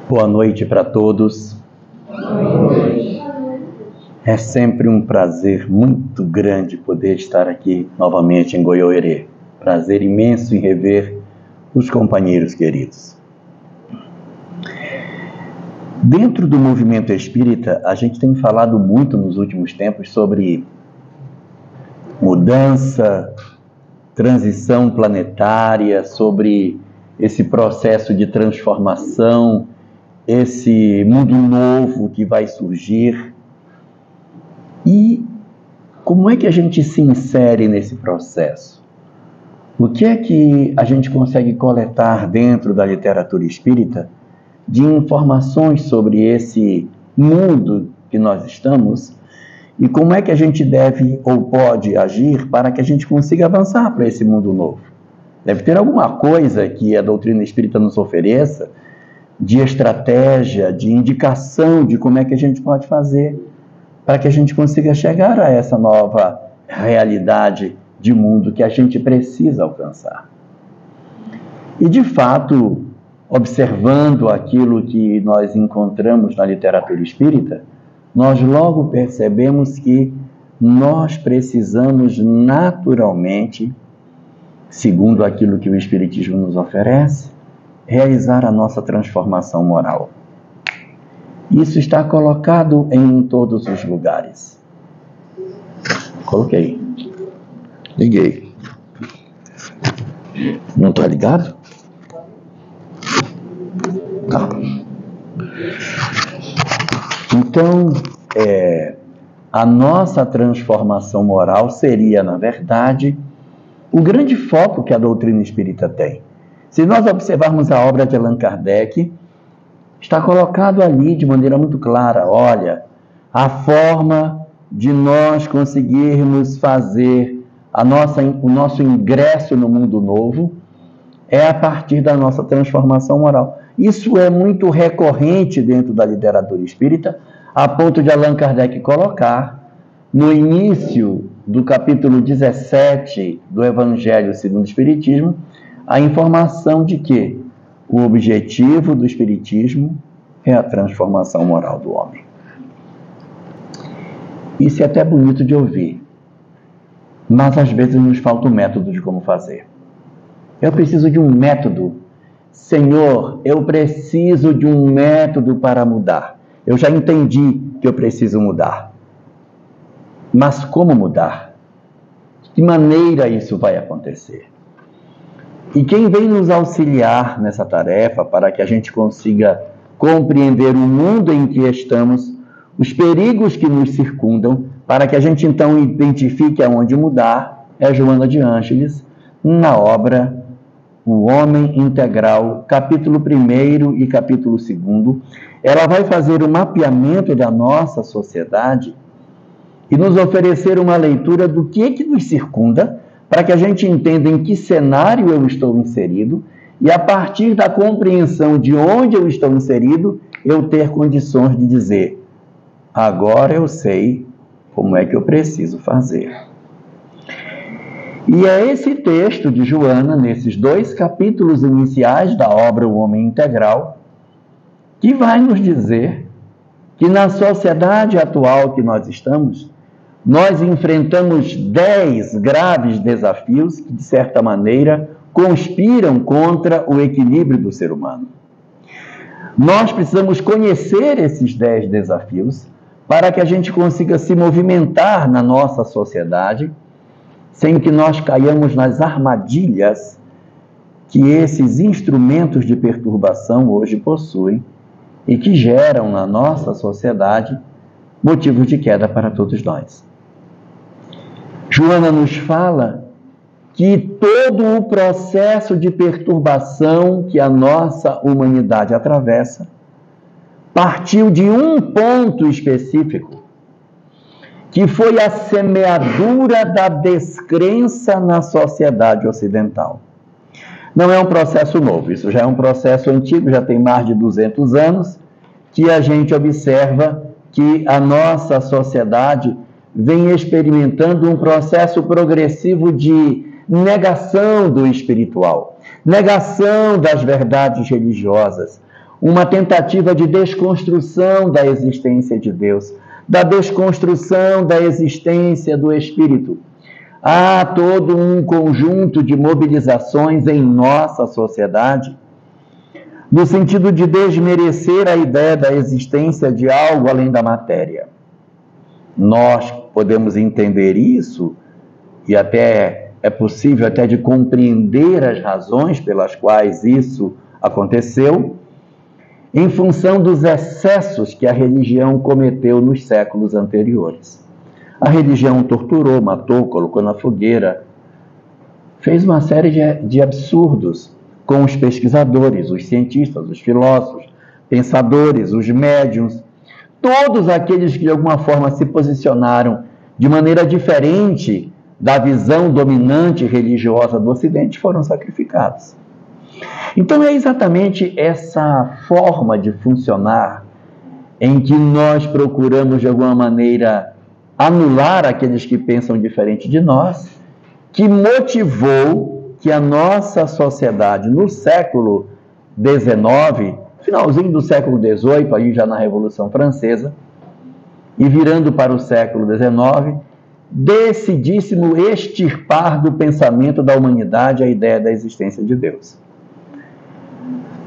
Boa noite para todos. É sempre um prazer muito grande poder estar aqui novamente em Goiôerê. Prazer imenso em rever os companheiros queridos. Dentro do movimento espírita, a gente tem falado muito nos últimos tempos sobre mudança, transição planetária, sobre esse processo de transformação, esse mundo novo que vai surgir. E como é que a gente se insere nesse processo? O que é que a gente consegue coletar dentro da literatura espírita de informações sobre esse mundo que nós estamos e como é que a gente deve ou pode agir para que a gente consiga avançar para esse mundo novo? Deve ter alguma coisa que a doutrina espírita nos ofereça de estratégia, de indicação de como é que a gente pode fazer para que a gente consiga chegar a essa nova realidade de mundo que a gente precisa alcançar. E, de fato, observando aquilo que nós encontramos na literatura espírita, nós logo percebemos que nós precisamos naturalmente, segundo aquilo que o Espiritismo nos oferece, realizar a nossa transformação moral. Isso está colocado em todos os lugares. Coloquei. Liguei. Não está ligado? Tá. Então, a nossa transformação moral seria, na verdade, o grande foco que a doutrina espírita tem. Se nós observarmos a obra de Allan Kardec, está colocado ali de maneira muito clara, olha, a forma de nós conseguirmos fazer o nosso ingresso no mundo novo é a partir da nossa transformação moral. Isso é muito recorrente dentro da literatura espírita, a ponto de Allan Kardec colocar no início do capítulo 17 do Evangelho segundo o Espiritismo, a informação de que o objetivo do Espiritismo é a transformação moral do homem. Isso é até bonito de ouvir, mas às vezes nos falta o método de como fazer. Eu preciso de um método. Senhor, eu preciso de um método para mudar. Eu já entendi que eu preciso mudar. Mas como mudar? De que maneira isso vai acontecer? E quem vem nos auxiliar nessa tarefa para que a gente consiga compreender o mundo em que estamos, os perigos que nos circundam, para que a gente então identifique aonde mudar, é Joana de Ângeles, na obra O Homem Integral, capítulo 1 e capítulo 2. Ela vai fazer o mapeamento da nossa sociedade e nos oferecer uma leitura do que nos circunda, para que a gente entenda em que cenário eu estou inserido e, a partir da compreensão de onde eu estou inserido, eu ter condições de dizer, agora eu sei como é que eu preciso fazer. E é esse texto de Joana, nesses 2 capítulos iniciais da obra O Homem Integral, que vai nos dizer que na sociedade atual que nós estamos, nós enfrentamos 10 graves desafios que, de certa maneira, conspiram contra o equilíbrio do ser humano. Nós precisamos conhecer esses 10 desafios para que a gente consiga se movimentar na nossa sociedade sem que nós caiamos nas armadilhas que esses instrumentos de perturbação hoje possuem e que geram na nossa sociedade motivos de queda para todos nós. Joana nos fala que todo o processo de perturbação que a nossa humanidade atravessa partiu de um ponto específico, que foi a semeadura da descrença na sociedade ocidental. Não é um processo novo, isso já é um processo antigo, já tem mais de 200 anos, que a gente observa que a nossa sociedade vem experimentando um processo progressivo de negação do espiritual, negação das verdades religiosas, uma tentativa de desconstrução da existência de Deus, da desconstrução da existência do Espírito. Há todo um conjunto de mobilizações em nossa sociedade, no sentido de desmerecer a ideia da existência de algo além da matéria. Nós podemos entender isso, e até é possível até de compreender as razões pelas quais isso aconteceu, em função dos excessos que a religião cometeu nos séculos anteriores. A religião torturou, matou, colocou na fogueira, fez uma série de absurdos com os pesquisadores, os cientistas, os filósofos, pensadores, os médiuns, todos aqueles que de alguma forma se posicionaram de maneira diferente da visão dominante religiosa do Ocidente foram sacrificados. Então é exatamente essa forma de funcionar em que nós procuramos de alguma maneira anular aqueles que pensam diferente de nós, que motivou que a nossa sociedade no século XIX, finalzinho do século XVIII, aí já na Revolução Francesa, e virando para o século XIX, decidíssimo extirpar do pensamento da humanidade a ideia da existência de Deus.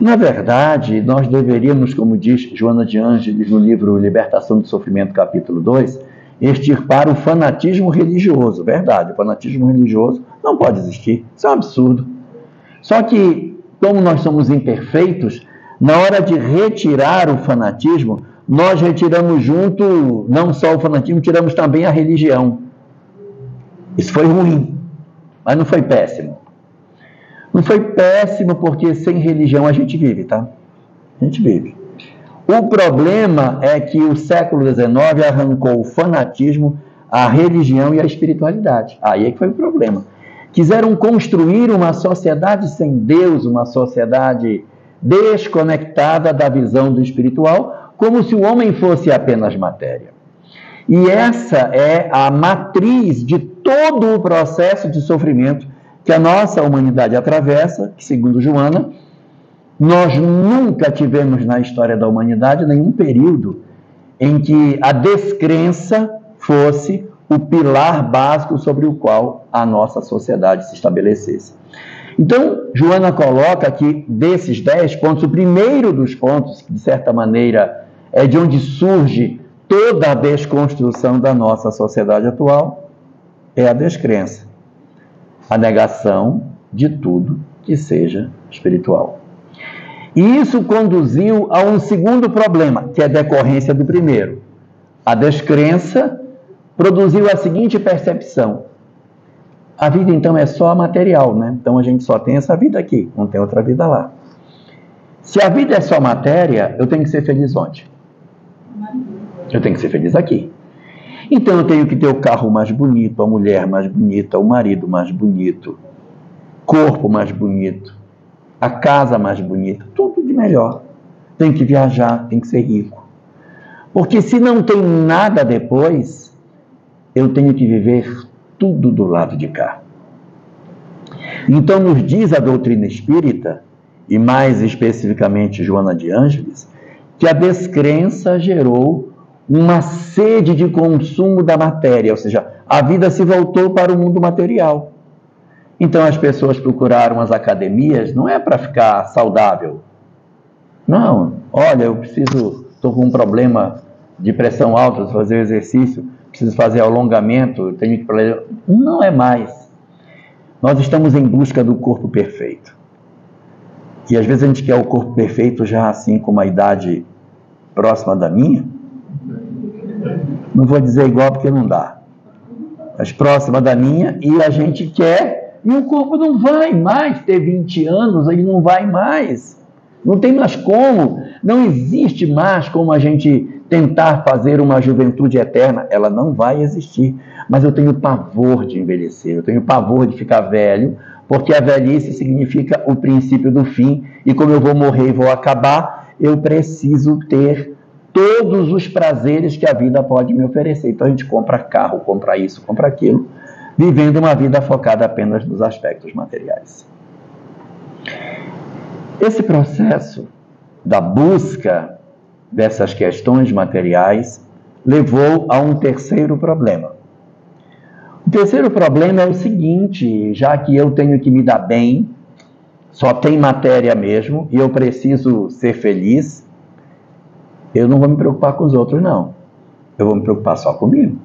Na verdade, nós deveríamos, como diz Joana de Ângeles no livro Libertação do Sofrimento, capítulo 2, extirpar o fanatismo religioso. Verdade, o fanatismo religioso não pode existir, isso é um absurdo. Só que, como nós somos imperfeitos, na hora de retirar o fanatismo, nós retiramos junto, não só o fanatismo, tiramos também a religião. Isso foi ruim, mas não foi péssimo. Não foi péssimo porque sem religião a gente vive, tá? A gente vive. O problema é que o século XIX arrancou o fanatismo, a religião e a espiritualidade. Aí é que foi o problema. Quiseram construir uma sociedade sem Deus, uma sociedade desconectada da visão do espiritual, como se o homem fosse apenas matéria. E essa é a matriz de todo o processo de sofrimento que a nossa humanidade atravessa, que, segundo Joana, nós nunca tivemos na história da humanidade nenhum período em que a descrença fosse o pilar básico sobre o qual a nossa sociedade se estabelecesse. Então, Joana coloca que desses 10 pontos, o primeiro dos pontos, que de certa maneira é de onde surge toda a desconstrução da nossa sociedade atual, é a descrença. A negação de tudo que seja espiritual. E isso conduziu a um segundo problema, que é decorrência do primeiro. A descrença produziu a seguinte percepção: a vida então é só material, né? Então a gente só tem essa vida aqui, não tem outra vida lá. Se a vida é só matéria, eu tenho que ser feliz onde? Eu tenho que ser feliz aqui. Então eu tenho que ter o carro mais bonito, a mulher mais bonita, o marido mais bonito, corpo mais bonito, a casa mais bonita, tudo de melhor. Tem que viajar, tem que ser rico. Porque se não tem nada depois, eu tenho que viver tudo do lado de cá. Então nos diz a doutrina espírita, e mais especificamente Joana de Ângeles, que a descrença gerou uma sede de consumo da matéria, ou seja, a vida se voltou para o mundo material. Então as pessoas procuraram as academias, não é para ficar saudável. Não, olha, eu estou com um problema de pressão alta, preciso fazer exercício, preciso fazer alongamento, tenho que... Não é mais. Nós estamos em busca do corpo perfeito. E às vezes a gente quer o corpo perfeito já assim com uma idade próxima da minha. Não vou dizer igual porque não dá. Mas próxima da minha, e a gente quer, e o corpo não vai mais ter 20 anos, ele não vai mais. Não tem mais como, não existe mais como a gente tentar fazer uma juventude eterna. Ela não vai existir. Mas eu tenho pavor de envelhecer, eu tenho pavor de ficar velho, porque a velhice significa o princípio do fim, e como eu vou morrer e vou acabar, eu preciso ter todos os prazeres que a vida pode me oferecer. Então a gente compra carro, compra isso, compra aquilo, vivendo uma vida focada apenas nos aspectos materiais. Esse processo da busca dessas questões materiais levou a um terceiro problema. O terceiro problema é o seguinte: já que eu tenho que me dar bem, só tem matéria mesmo, e eu preciso ser feliz, eu não vou me preocupar com os outros, não. Eu vou me preocupar só comigo.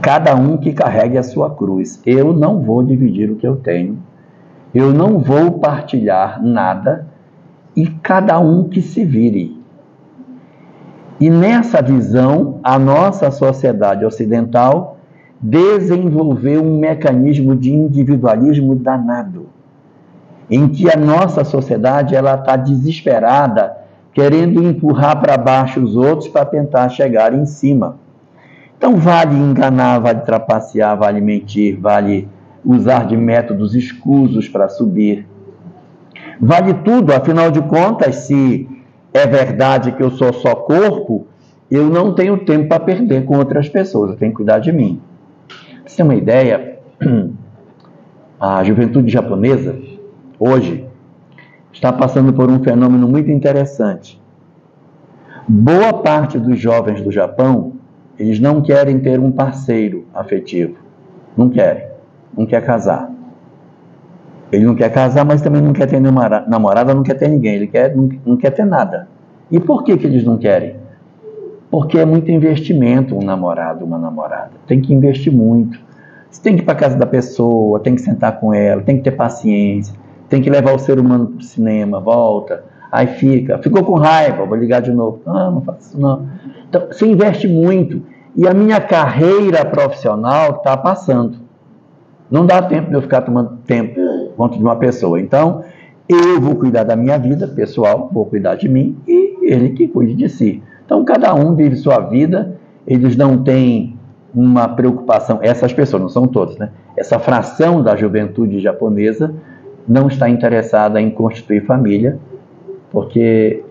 Cada um que carregue a sua cruz. Eu não vou dividir o que eu tenho, eu não vou partilhar nada, e cada um que se vire. E nessa visão, a nossa sociedade ocidental desenvolveu um mecanismo de individualismo danado, em que a nossa sociedade está desesperada, querendo empurrar para baixo os outros para tentar chegar em cima. Então vale enganar, vale trapacear, vale mentir, vale usar de métodos escusos para subir. Vale tudo, afinal de contas, se é verdade que eu sou só corpo, eu não tenho tempo para perder com outras pessoas, eu tenho que cuidar de mim. Pra você ter uma ideia, a juventude japonesa, hoje, está passando por um fenômeno muito interessante. Boa parte dos jovens do Japão, eles não querem ter um parceiro afetivo. Não querem. Não quer casar. Ele não quer casar, mas também não quer ter namorada, não quer ter ninguém. Ele não quer ter nada. E por que eles não querem? Porque é muito investimento um namorado, uma namorada. Tem que investir muito. Você tem que ir para a casa da pessoa, tem que sentar com ela, tem que ter paciência, tem que levar o ser humano para o cinema, volta, aí ficou com raiva, vou ligar de novo. Não faço isso não. Então, você investe muito. E a minha carreira profissional está passando. Não dá tempo de eu ficar tomando tempo contra de uma pessoa. Então, eu vou cuidar da minha vida pessoal, vou cuidar de mim, e ele que cuide de si. Então, cada um vive sua vida, eles não têm uma preocupação, essas pessoas, não são todas, né? Essa fração da juventude japonesa não está interessada em constituir família, porque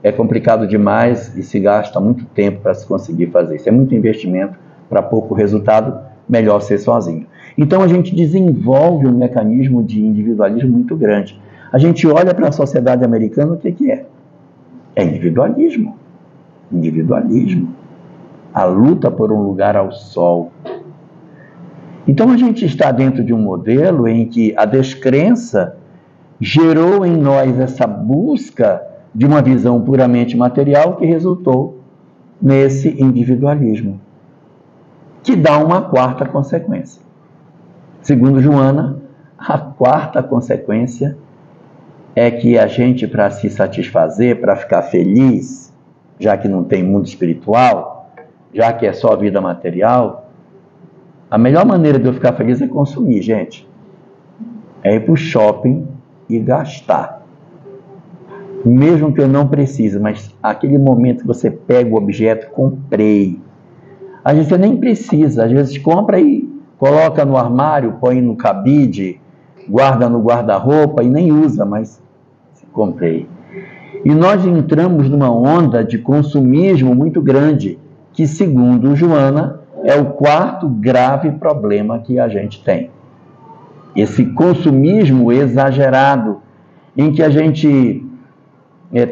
é complicado demais e se gasta muito tempo para se conseguir fazer isso. É muito investimento para pouco resultado, melhor ser sozinho. Então a gente desenvolve um mecanismo de individualismo muito grande. A gente olha para a sociedade americana, o que é? É individualismo. Individualismo. A luta por um lugar ao sol. Então a gente está dentro de um modelo em que a descrença gerou em nós essa busca de uma visão puramente material que resultou nesse individualismo, que dá uma quarta consequência. Segundo Joana, a quarta consequência é que a gente, para se satisfazer, para ficar feliz, já que não tem mundo espiritual, já que é só vida material, a melhor maneira de eu ficar feliz é consumir, gente. É ir para o shopping e gastar. Mesmo que eu não precise, mas aquele momento que você pega o objeto, comprei. Às vezes você nem precisa, às vezes compra e coloca no armário, põe no cabide, guarda no guarda-roupa e nem usa, mas comprei. E nós entramos numa onda de consumismo muito grande, que, segundo Joana, é o quarto grave problema que a gente tem. Esse consumismo exagerado, em que a gente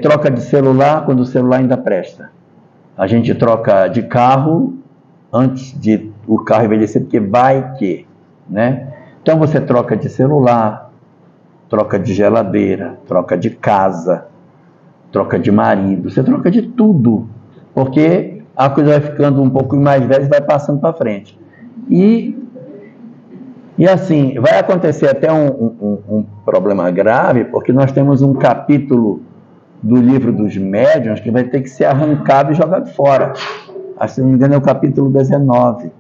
troca de celular quando o celular ainda presta. A gente troca de carro antes de o carro envelhecer, porque vai que, né? Então você troca de celular, troca de geladeira, troca de casa, troca de marido, você troca de tudo, porque a coisa vai ficando um pouco mais velha e vai passando para frente. E assim, vai acontecer até um problema grave, porque nós temos um capítulo do livro dos médiuns que vai ter que ser arrancado e jogado fora. Se não me engano é o capítulo 19.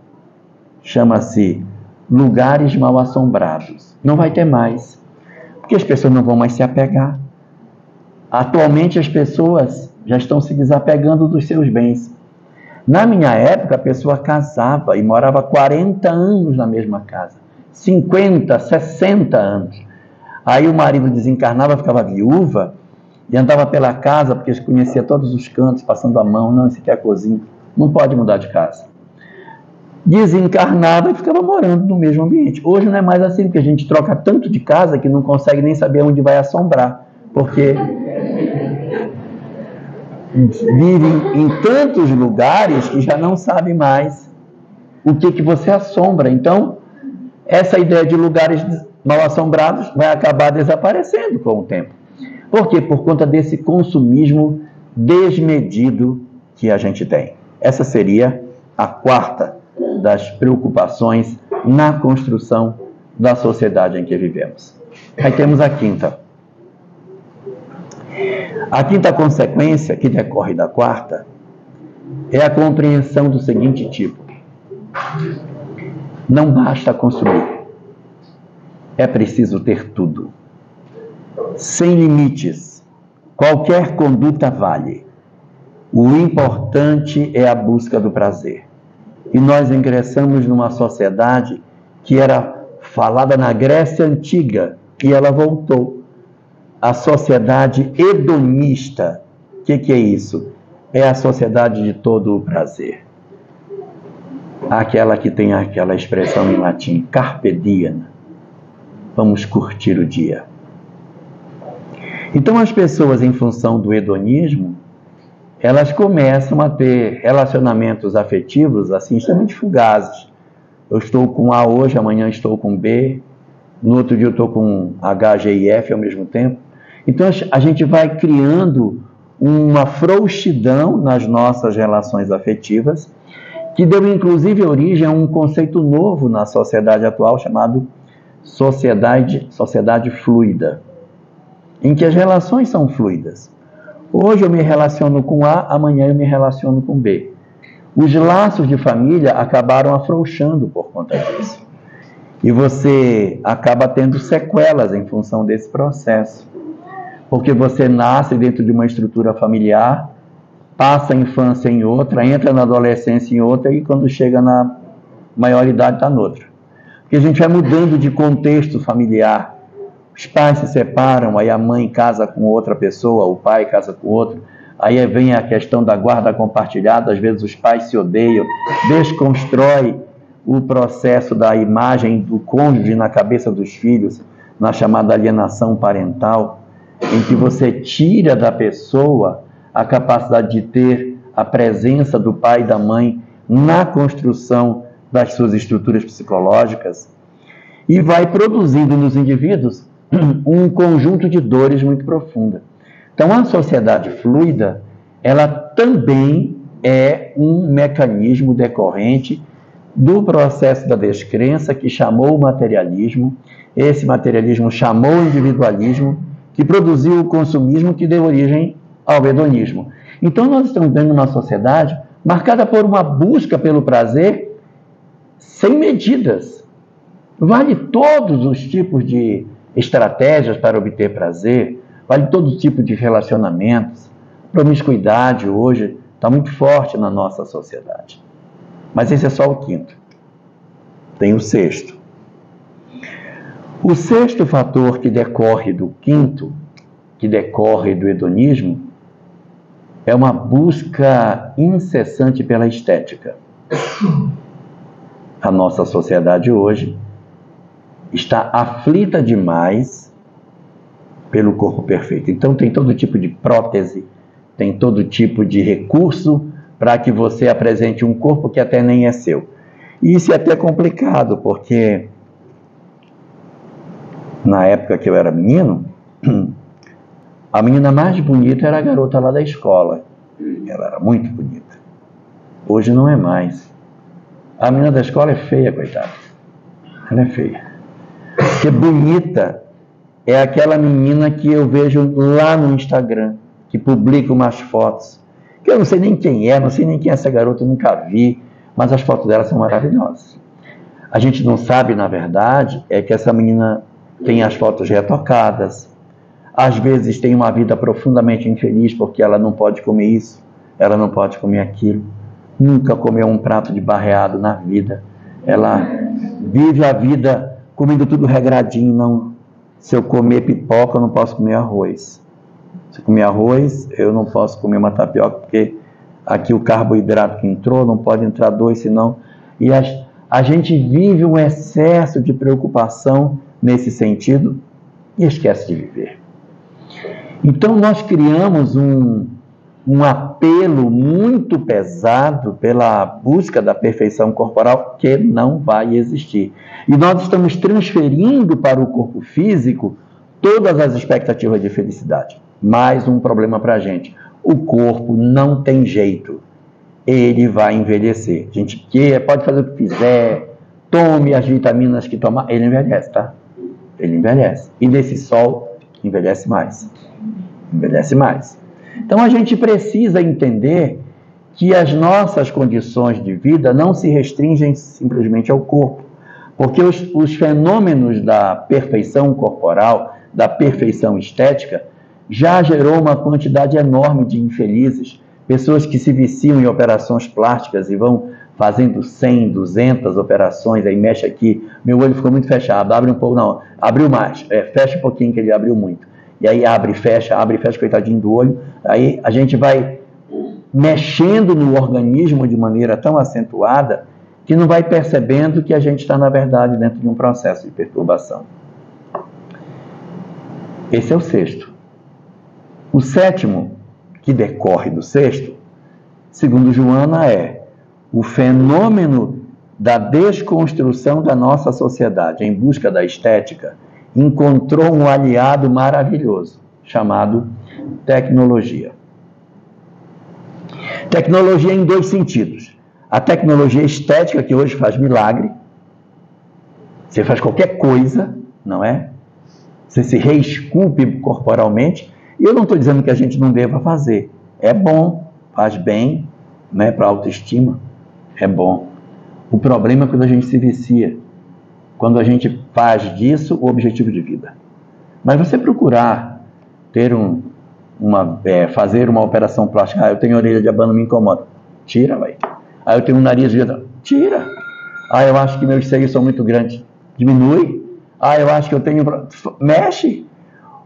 Chama-se Lugares Mal Assombrados. Não vai ter mais, porque as pessoas não vão mais se apegar. Atualmente as pessoas já estão se desapegando dos seus bens. Na minha época a pessoa casava e morava 40 anos na mesma casa. 50, 60 anos. Aí o marido desencarnava, ficava viúva e andava pela casa, porque conhecia todos os cantos, passando a mão. Não, esse aqui é a cozinha. Não pode mudar de casa. Desencarnava e ficava morando no mesmo ambiente. Hoje não é mais assim, porque a gente troca tanto de casa que não consegue nem saber onde vai assombrar. porque vivem em tantos lugares que já não sabem mais o que você assombra. Então, essa ideia de lugares mal assombrados vai acabar desaparecendo com o tempo. Por quê? Por conta desse consumismo desmedido que a gente tem. Essa seria a quarta das preocupações na construção da sociedade em que vivemos. Aí temos a quinta. A quinta consequência, que decorre da quarta, é a compreensão do seguinte tipo: não basta consumir, é preciso ter tudo. Sem limites, qualquer conduta vale. O importante é a busca do prazer. E nós ingressamos numa sociedade que era falada na Grécia Antiga e ela voltou. A sociedade hedonista. O que é isso? É a sociedade de todo o prazer. Aquela que tem aquela expressão em latim, carpe diem. Vamos curtir o dia. Então as pessoas, em função do hedonismo, elas começam a ter relacionamentos afetivos assim extremamente fugazes. Eu estou com A hoje, amanhã estou com B, no outro dia eu estou com H, G e F ao mesmo tempo. Então a gente vai criando uma frouxidão nas nossas relações afetivas, que deu inclusive origem a um conceito novo na sociedade atual chamado sociedade fluida, em que as relações são fluidas. Hoje eu me relaciono com A, amanhã eu me relaciono com B. Os laços de família acabaram afrouxando por conta disso. E você acaba tendo sequelas em função desse processo. Porque você nasce dentro de uma estrutura familiar, passa a infância em outra, entra na adolescência em outra e quando chega na maioridade está noutra. Porque a gente vai mudando de contexto familiar. Os pais se separam, aí a mãe casa com outra pessoa, o pai casa com outro. Aí vem a questão da guarda compartilhada, às vezes os pais se odeiam, desconstrói o processo da imagem do cônjuge na cabeça dos filhos, na chamada alienação parental, em que você tira da pessoa a capacidade de ter a presença do pai e da mãe na construção das suas estruturas psicológicas e vai produzindo nos indivíduos um conjunto de dores muito profunda. Então, a sociedade fluida, ela também é um mecanismo decorrente do processo da descrença que chamou o materialismo, esse materialismo chamou o individualismo, que produziu o consumismo que deu origem ao hedonismo. Então, nós estamos vendo uma sociedade marcada por uma busca pelo prazer sem medidas. Vale todos os tipos de estratégias para obter prazer, vale todo tipo de relacionamentos. Promiscuidade hoje está muito forte na nossa sociedade. Mas esse é só o quinto. Tem o sexto. O sexto fator que decorre do quinto, que decorre do hedonismo, é uma busca incessante pela estética. A nossa sociedade hoje está aflita demais pelo corpo perfeito. Então tem todo tipo de prótese, tem todo tipo de recurso para que você apresente um corpo que até nem é seu. E isso é até complicado, porque na época que eu era menino, a menina mais bonita era a garota lá da escola. Ela era muito bonita. Hoje não é mais. A menina da escola é feia, coitada. Ela é feia. Porque bonita é aquela menina que eu vejo lá no Instagram, que publica umas fotos, que eu não sei nem quem é, não sei nem quem é essa garota, eu nunca vi, mas as fotos dela são maravilhosas. A gente não sabe, na verdade, é que essa menina tem as fotos retocadas, às vezes tem uma vida profundamente infeliz porque ela não pode comer isso, ela não pode comer aquilo, nunca comeu um prato de barreado na vida, ela vive a vida comendo tudo regradinho, não. Se eu comer pipoca, eu não posso comer arroz. Se eu comer arroz, eu não posso comer uma tapioca, porque aqui o carboidrato que entrou, não pode entrar dois, senão... E a gente vive um excesso de preocupação nesse sentido e esquece de viver. Então nós criamos um apelo muito pesado pela busca da perfeição corporal que não vai existir. E nós estamos transferindo para o corpo físico todas as expectativas de felicidade. Mais um problema para a gente. O corpo não tem jeito. Ele vai envelhecer. A gente pode fazer o que fizer, tome as vitaminas que tomar, ele envelhece, tá? Ele envelhece. E nesse sol, envelhece mais. Envelhece mais. Então a gente precisa entender que as nossas condições de vida não se restringem simplesmente ao corpo, porque os fenômenos da perfeição corporal, da perfeição estética, já gerou uma quantidade enorme de infelizes, pessoas que se viciam em operações plásticas e vão fazendo 100, 200 operações, aí mexe aqui, meu olho ficou muito fechado, abre um pouco, não, abriu mais, fecha um pouquinho que ele abriu muito. E aí abre e fecha, coitadinho do olho. Aí a gente vai mexendo no organismo de maneira tão acentuada que não vai percebendo que a gente está, na verdade, dentro de um processo de perturbação. Esse é o sexto. O sétimo, que decorre do sexto, segundo Joana, é o fenômeno da desconstrução da nossa sociedade em busca da estética, encontrou um aliado maravilhoso, chamado tecnologia. Tecnologia em dois sentidos. A tecnologia estética, que hoje faz milagre. Você faz qualquer coisa, não é? Você se reesculpe corporalmente. E eu não estou dizendo que a gente não deva fazer. É bom, faz bem, né, para a autoestima. É bom. O problema é quando a gente se vicia. Quando a gente faz disso o objetivo de vida. Mas você procurar ter fazer uma operação plástica, eu tenho orelha de abano, me incomoda. Tira, vai. Eu tenho um nariz de... Tira. Eu acho que meus seios são muito grandes. Diminui. Eu acho que eu tenho... Mexe.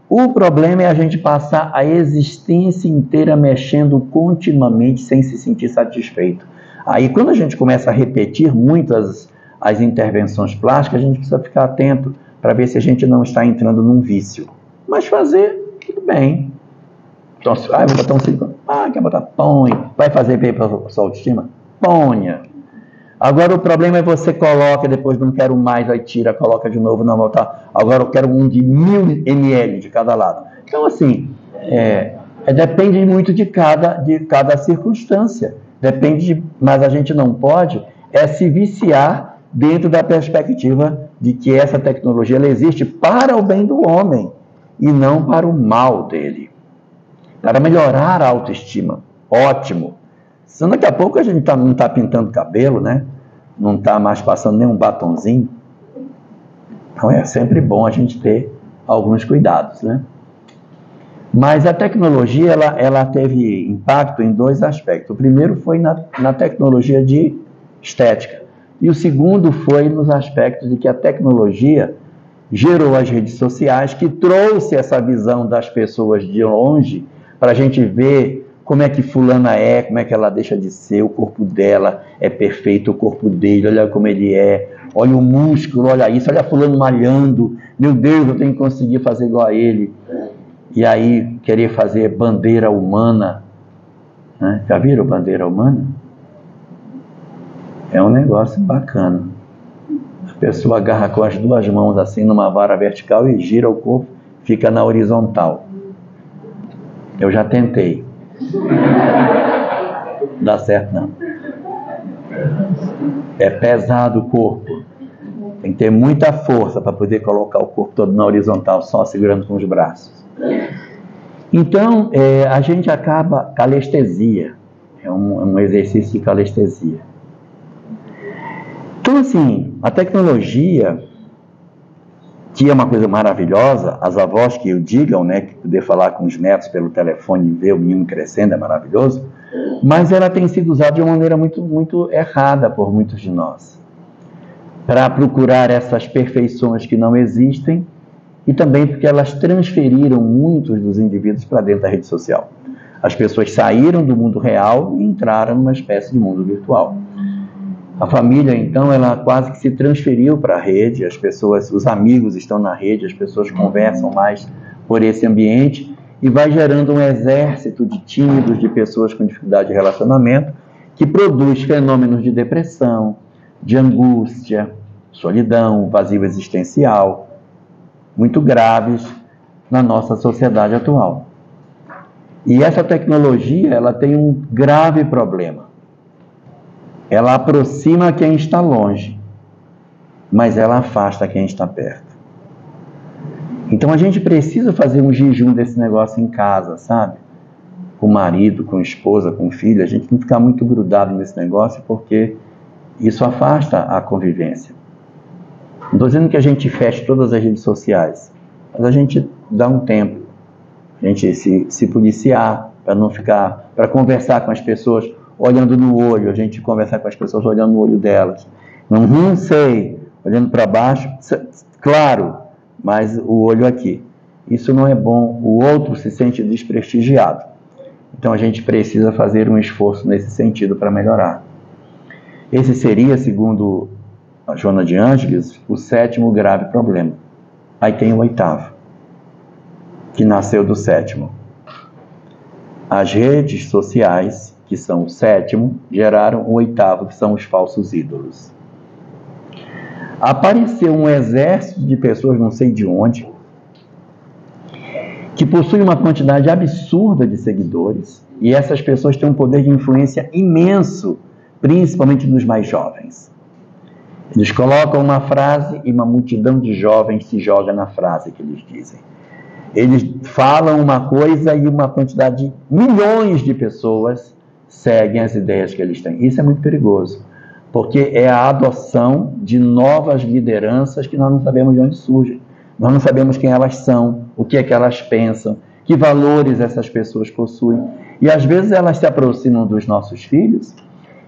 O problema é a gente passar a existência inteira mexendo continuamente sem se sentir satisfeito. Aí quando a gente começa a repetir muitas as intervenções plásticas, a gente precisa ficar atento para ver se a gente não está entrando num vício. Mas fazer, tudo bem. Então, eu vou botar um silicone. Quer botar? Põe. Vai fazer bem para a sua autoestima? Ponha. Agora o problema é você coloca, depois não quero mais, aí tira, coloca de novo, não voltar. Agora eu quero um de 1000 ml de cada lado. Então, assim, depende muito de cada circunstância. Mas a gente não pode se viciar dentro da perspectiva de que essa tecnologia ela existe para o bem do homem e não para o mal dele. Para melhorar a autoestima. Ótimo. Senão daqui a pouco a gente não está pintando cabelo, né? Não está mais passando nenhum batonzinho. Então é sempre bom a gente ter alguns cuidados, né? Mas a tecnologia ela teve impacto em dois aspectos. O primeiro foi na tecnologia de estética. E o segundo foi nos aspectos de que a tecnologia gerou as redes sociais, que trouxe essa visão das pessoas de longe, para a gente ver como é que fulana é, como é que ela deixa de ser, o corpo dela é perfeito, o corpo dele, olha como ele é, olha o músculo, olha isso, olha fulano malhando, meu Deus, eu tenho que conseguir fazer igual a ele. E aí, querer fazer bandeira humana, né? Já viram bandeira humana? É um negócio bacana. A pessoa agarra com as duas mãos assim numa vara vertical e gira o corpo, fica na horizontal. Eu já tentei. Não dá certo não. É pesado o corpo. Tem que ter muita força para poder colocar o corpo todo na horizontal, só segurando com os braços. Então, a gente acaba calestesia. É um exercício de calestesia. Então, assim, a tecnologia, que é uma coisa maravilhosa, as avós que o digam, né, que poder falar com os netos pelo telefone e ver o menino crescendo é maravilhoso, mas ela tem sido usada de uma maneira muito, muito errada por muitos de nós, para procurar essas perfeições que não existem e também porque elas transferiram muitos dos indivíduos para dentro da rede social. As pessoas saíram do mundo real e entraram numa espécie de mundo virtual. A família, então, ela quase que se transferiu para a rede, as pessoas, os amigos estão na rede, as pessoas conversam mais por esse ambiente e vai gerando um exército de tímidos, de pessoas com dificuldade de relacionamento, que produz fenômenos de depressão, de angústia, solidão, vazio existencial, muito graves na nossa sociedade atual. E essa tecnologia, ela tem um grave problema. Ela aproxima quem está longe, mas ela afasta quem está perto. Então a gente precisa fazer um jejum desse negócio em casa, sabe? Com o marido, com a esposa, com o filho. A gente não ficar muito grudado nesse negócio, porque isso afasta a convivência. Não estou dizendo que a gente feche todas as redes sociais, mas a gente dá um tempo, a gente se policiar para não ficar, para conversar com as pessoas olhando no olho, a gente conversar com as pessoas olhando no olho delas. Não sei, olhando para baixo, claro, mas o olho aqui. Isso não é bom, o outro se sente desprestigiado. Então a gente precisa fazer um esforço nesse sentido para melhorar. Esse seria, segundo a Joana de Ângeles, o 7º grave problema. Aí tem o 8º, que nasceu do 7º. As redes sociais, que são o 7º, geraram o 8º, que são os falsos ídolos. Apareceu um exército de pessoas, não sei de onde, que possui uma quantidade absurda de seguidores, e essas pessoas têm um poder de influência imenso, principalmente nos mais jovens. Eles colocam uma frase e uma multidão de jovens se joga na frase que eles dizem. Eles falam uma coisa e uma quantidade de milhões de pessoas seguem as ideias que eles têm. Isso é muito perigoso, porque é a adoção de novas lideranças que nós não sabemos de onde surgem. Nós não sabemos quem elas são, o que é que elas pensam, que valores essas pessoas possuem. E às vezes elas se aproximam dos nossos filhos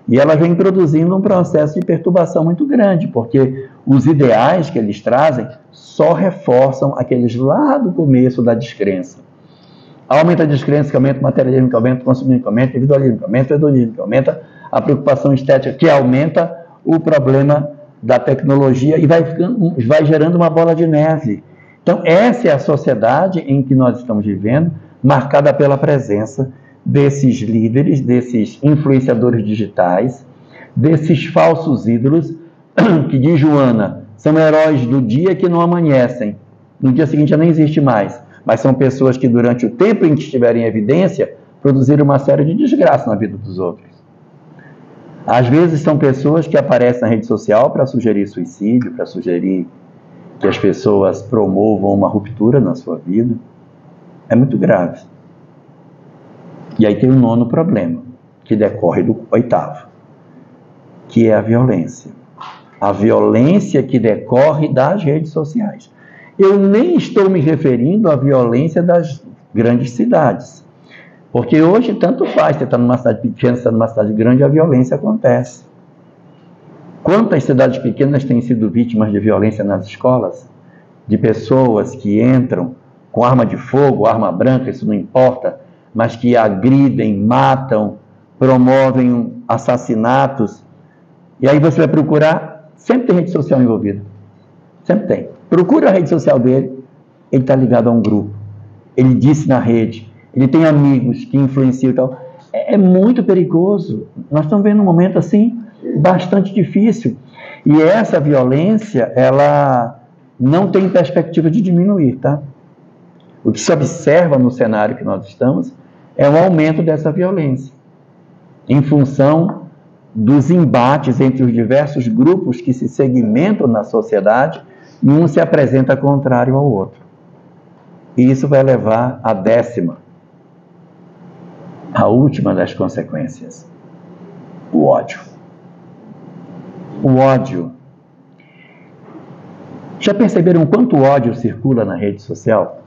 e elas vêm produzindo um processo de perturbação muito grande, porque os ideais que eles trazem só reforçam aqueles lá do começo da descrença. Aumenta a descrença, que aumenta o materialismo, que aumenta o consumismo, que aumenta o individualismo, que aumenta o hedonismo, que aumenta a preocupação estética, que aumenta o problema da tecnologia e vai gerando uma bola de neve. Então, essa é a sociedade em que nós estamos vivendo, marcada pela presença desses líderes, desses influenciadores digitais, desses falsos ídolos, que diz Joana, são heróis do dia que não amanhecem. No dia seguinte já nem existe mais. Mas são pessoas que, durante o tempo em que estiverem em evidência, produziram uma série de desgraças na vida dos outros. Às vezes são pessoas que aparecem na rede social para sugerir suicídio, para sugerir que as pessoas promovam uma ruptura na sua vida. É muito grave. E aí tem o 9º problema, que decorre do 8º, que é a violência. A violência que decorre das redes sociais. Eu nem estou me referindo à violência das grandes cidades. Porque hoje tanto faz, você está numa cidade pequena, você está numa cidade grande, a violência acontece. Quantas cidades pequenas têm sido vítimas de violência nas escolas? De pessoas que entram com arma de fogo, arma branca, isso não importa, mas que agridem, matam, promovem assassinatos. E aí você vai procurar, sempre tem rede social envolvida. Sempre tem. Procura a rede social dele, ele está ligado a um grupo. Ele disse na rede, ele tem amigos que influenciam e tal. É muito perigoso. Nós estamos vendo um momento assim, bastante difícil. E essa violência, ela não tem perspectiva de diminuir, tá? O que se observa no cenário que nós estamos é o aumento dessa violência, em função dos embates entre os diversos grupos que se segmentam na sociedade e um se apresenta contrário ao outro. E isso vai levar à 10ª, a última das consequências, o ódio. O ódio. Já perceberam quanto ódio circula na rede social?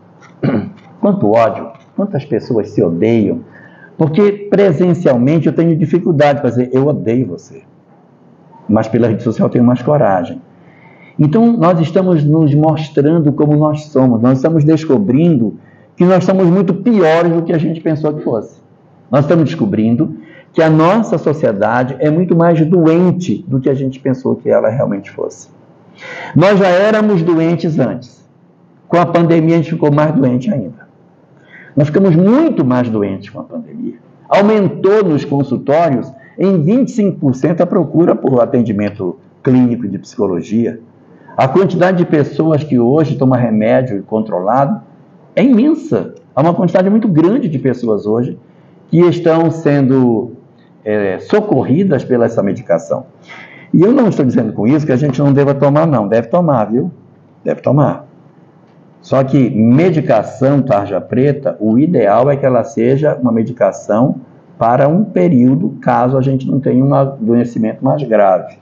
Quanto ódio, quantas pessoas se odeiam? Porque presencialmente eu tenho dificuldade para dizer, eu odeio você. Mas pela rede social eu tenho mais coragem. Então nós estamos nos mostrando como nós somos. Nós estamos descobrindo que nós somos muito piores do que a gente pensou que fosse. Nós estamos descobrindo que a nossa sociedade é muito mais doente do que a gente pensou que ela realmente fosse. Nós já éramos doentes antes. Com a pandemia a gente ficou mais doente ainda. Nós ficamos muito mais doentes com a pandemia. Aumentou nos consultórios em 25% a procura por atendimento clínico de psicologia. A quantidade de pessoas que hoje tomam remédio controlado é imensa. Há uma quantidade muito grande de pessoas hoje que estão sendo socorridas pela essa medicação. E eu não estou dizendo com isso que a gente não deva tomar, não. Deve tomar, viu? Deve tomar. Só que medicação tarja preta, o ideal é que ela seja uma medicação para um período, caso a gente não tenha um adoecimento mais grave.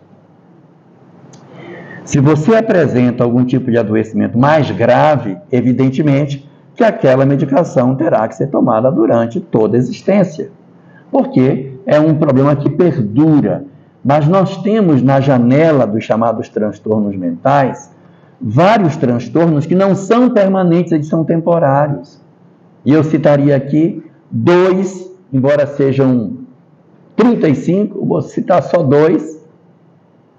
Se você apresenta algum tipo de adoecimento mais grave, evidentemente que aquela medicação terá que ser tomada durante toda a existência, porque é um problema que perdura. Mas nós temos na janela dos chamados transtornos mentais vários transtornos que não são permanentes, eles são temporários. E eu citaria aqui 2, embora sejam 35, vou citar só 2,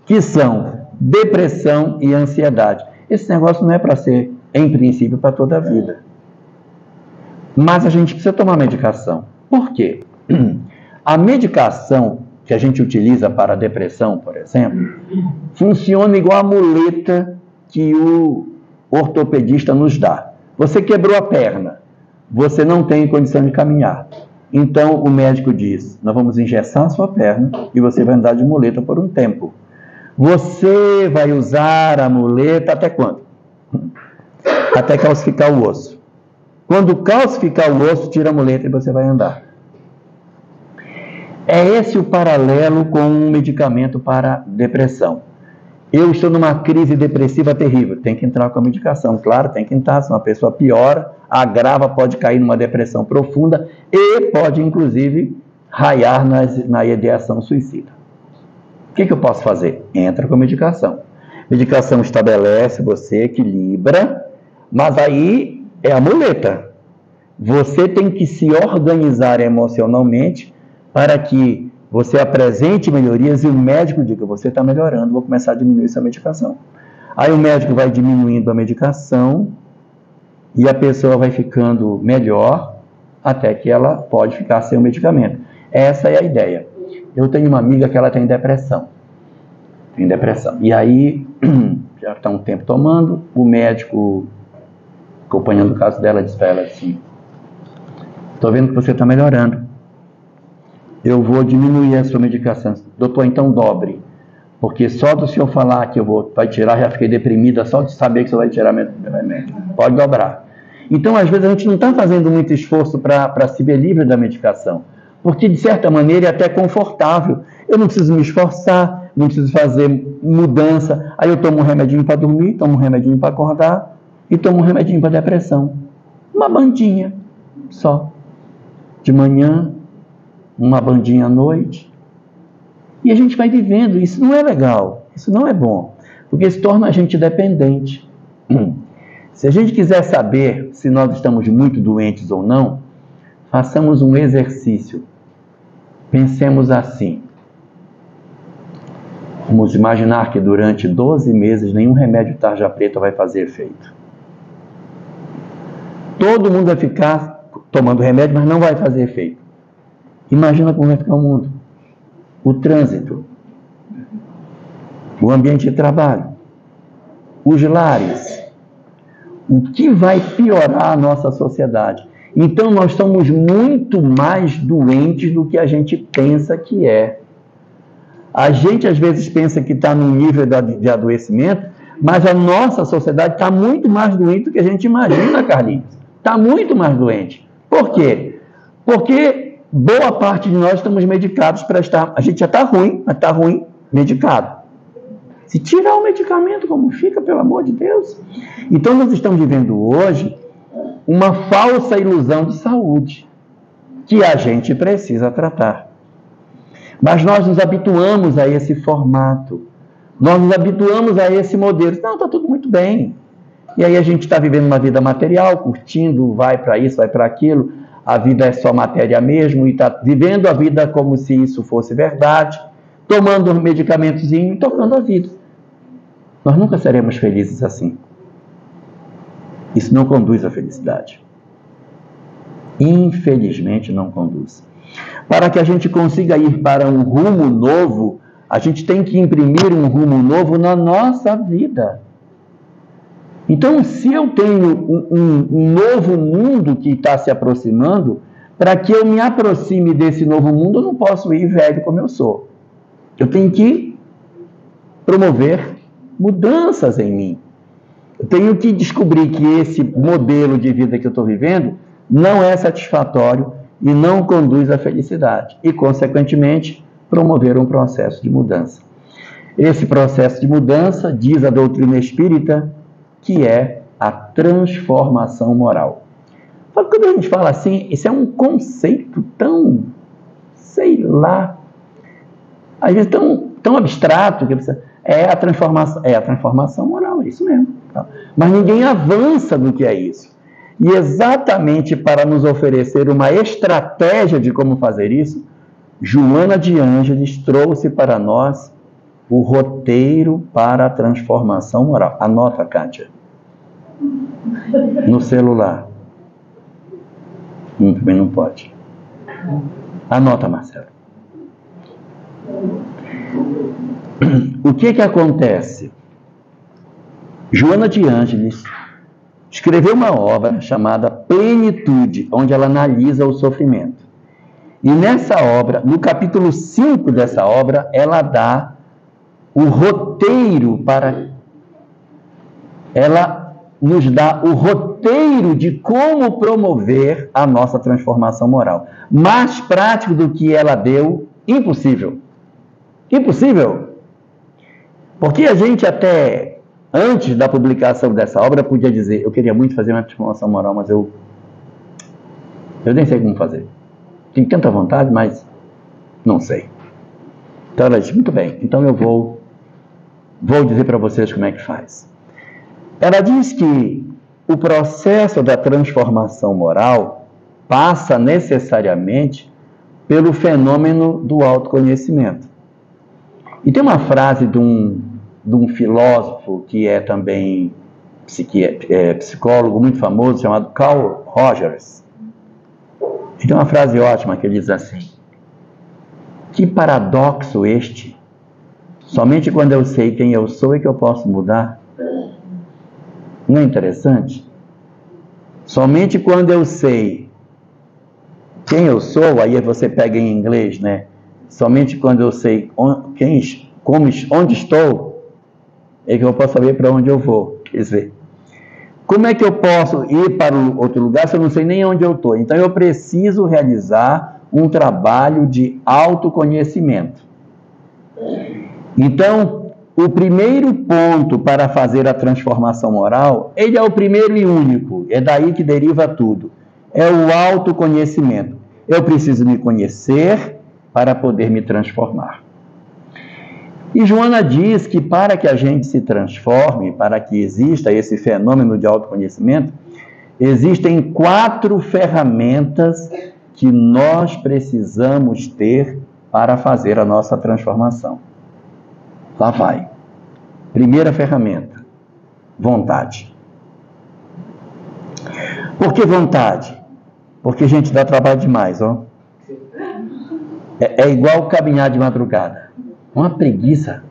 que são depressão e ansiedade. Esse negócio não é para ser, em princípio, para toda a vida. Mas a gente precisa tomar medicação. Por quê? A medicação que a gente utiliza para a depressão, por exemplo, funciona igual a muleta que o ortopedista nos dá. Você quebrou a perna, você não tem condição de caminhar. Então o médico diz, nós vamos engessar a sua perna e você vai andar de muleta por um tempo. Você vai usar a muleta até quando? Até calcificar o osso. Quando calcificar o osso, tira a muleta e você vai andar. É esse o paralelo com um medicamento para depressão. Eu estou numa crise depressiva terrível, tem que entrar com a medicação, claro, tem que entrar, senão a pessoa piora, agrava, pode cair numa depressão profunda e pode, inclusive, raiar na ideação suicida. O que eu posso fazer? Entra com a medicação. Medicação estabelece, você equilibra, mas aí é a muleta. Você tem que se organizar emocionalmente para que você apresente melhorias e o médico diga, você está melhorando, vou começar a diminuir essa medicação. Aí o médico vai diminuindo a medicação e a pessoa vai ficando melhor até que ela pode ficar sem o medicamento. Essa é a ideia. Eu tenho uma amiga que ela tem depressão. E aí, já está um tempo tomando, o médico, acompanhando o caso dela, diz para ela assim, estou vendo que você está melhorando. Eu vou diminuir a sua medicação. Doutor, então dobre. Porque só do senhor falar que vai tirar, já fiquei deprimida, só de saber que você vai tirar meu remédio. Pode dobrar. Então, às vezes, a gente não está fazendo muito esforço para se ver livre da medicação. Porque, de certa maneira, é até confortável. Eu não preciso me esforçar, não preciso fazer mudança. Aí eu tomo um remedinho para dormir, tomo um remedinho para acordar e tomo um remedinho para depressão. Uma bandinha só. De manhã, uma bandinha à noite, e a gente vai vivendo. Isso não é legal, isso não é bom, porque isso torna a gente dependente. Se a gente quiser saber se nós estamos muito doentes ou não, façamos um exercício. Pensemos assim, vamos imaginar que durante 12 meses nenhum remédio tarja preta vai fazer efeito. Todo mundo vai ficar tomando remédio, mas não vai fazer efeito. Imagina como vai ficar o mundo. O trânsito, o ambiente de trabalho, os lares. O que vai piorar a nossa sociedade? Então nós estamos muito mais doentes do que a gente pensa que é. A gente às vezes pensa que está num nível de adoecimento, mas a nossa sociedade está muito mais doente do que a gente imagina, Carlinhos. Está muito mais doente. Por quê? Porque boa parte de nós estamos medicados para estar... A gente já está ruim, mas está ruim medicado. Se tirar o medicamento, como fica, pelo amor de Deus? Então nós estamos vivendo hoje uma falsa ilusão de saúde, que a gente precisa tratar. Mas nós nos habituamos a esse formato, nós nos habituamos a esse modelo. Não, está tudo muito bem. E aí a gente está vivendo uma vida material, curtindo, vai para isso, vai para aquilo, a vida é só matéria mesmo, e está vivendo a vida como se isso fosse verdade, tomando um medicamentozinho e tocando a vida. Nós nunca seremos felizes assim. Isso não conduz à felicidade. Infelizmente não conduz. Para que a gente consiga ir para um rumo novo, a gente tem que imprimir um rumo novo na nossa vida. Então, se eu tenho um novo mundo que está se aproximando, para que eu me aproxime desse novo mundo, eu não posso ir velho como eu sou. Eu tenho que promover mudanças em mim. Eu tenho que descobrir que esse modelo de vida que eu estou vivendo não é satisfatório e não conduz à felicidade. E, consequentemente, promover um processo de mudança. Esse processo de mudança, diz a doutrina espírita, que é a transformação moral. Só que quando a gente fala assim, isso é um conceito tão, sei lá, às vezes tão abstrato, que é a transformação moral, é isso mesmo. Tá? Mas ninguém avança no que é isso. E exatamente para nos oferecer uma estratégia de como fazer isso, Joana de Ângeles trouxe para nós o roteiro para a transformação moral. Anota, Kátia. No celular. Também não pode. Anota, Marcelo. O que acontece? Joana de Ângeles escreveu uma obra chamada Plenitude, onde ela analisa o sofrimento. E nessa obra, no capítulo 5 dessa obra, ela dá o roteiro para... Ela nos dá o roteiro de como promover a nossa transformação moral. Mais prático do que ela deu, impossível. Impossível. Porque a gente até antes da publicação dessa obra podia dizer, eu queria muito fazer uma transformação moral, mas eu nem sei como fazer. Tenho tanta vontade, mas não sei. Então ela disse, muito bem, então eu vou dizer para vocês como é que faz. Ela diz que o processo da transformação moral passa necessariamente pelo fenômeno do autoconhecimento. E tem uma frase de um filósofo que é também psicólogo muito famoso, chamado Carl Rogers. E tem uma frase ótima que ele diz assim: que paradoxo este! Somente quando eu sei quem eu sou é que eu posso mudar. Não é interessante? Somente quando eu sei quem eu sou, aí você pega em inglês, né? Somente quando eu sei onde estou, é que eu posso saber para onde eu vou. Quer dizer, como é que eu posso ir para outro lugar se eu não sei nem onde eu estou? Então eu preciso realizar um trabalho de autoconhecimento. Então, o primeiro ponto para fazer a transformação moral, ele é o primeiro e único, é daí que deriva tudo. É o autoconhecimento. Eu preciso me conhecer para poder me transformar. E Joana diz que para que a gente se transforme, para que exista esse fenômeno de autoconhecimento, existem 4 ferramentas que nós precisamos ter para fazer a nossa transformação. Lá vai. Primeira ferramenta, vontade. Por que vontade? Porque, gente, dá trabalho demais, ó. É igual caminhar de madrugada. Uma preguiça.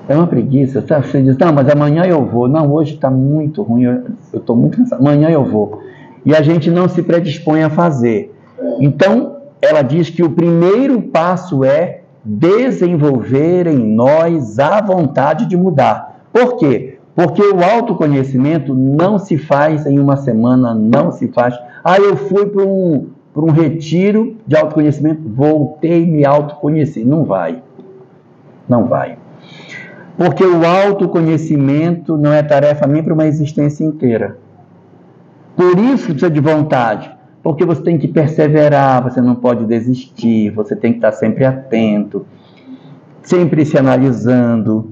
É uma preguiça. Tá? Você diz, não, mas amanhã eu vou. Não, hoje está muito ruim, eu estou muito cansado. Amanhã eu vou. E a gente não se predispõe a fazer. Então, ela diz que o primeiro passo é desenvolver em nós a vontade de mudar. Por quê? Porque o autoconhecimento não se faz em uma semana, não se faz. Eu fui para um retiro de autoconhecimento, voltei e me autoconheci. Não vai. Não vai. Porque o autoconhecimento não é tarefa nem para uma existência inteira. Por isso que precisa de vontade. Porque você tem que perseverar, você não pode desistir, você tem que estar sempre atento, sempre se analisando.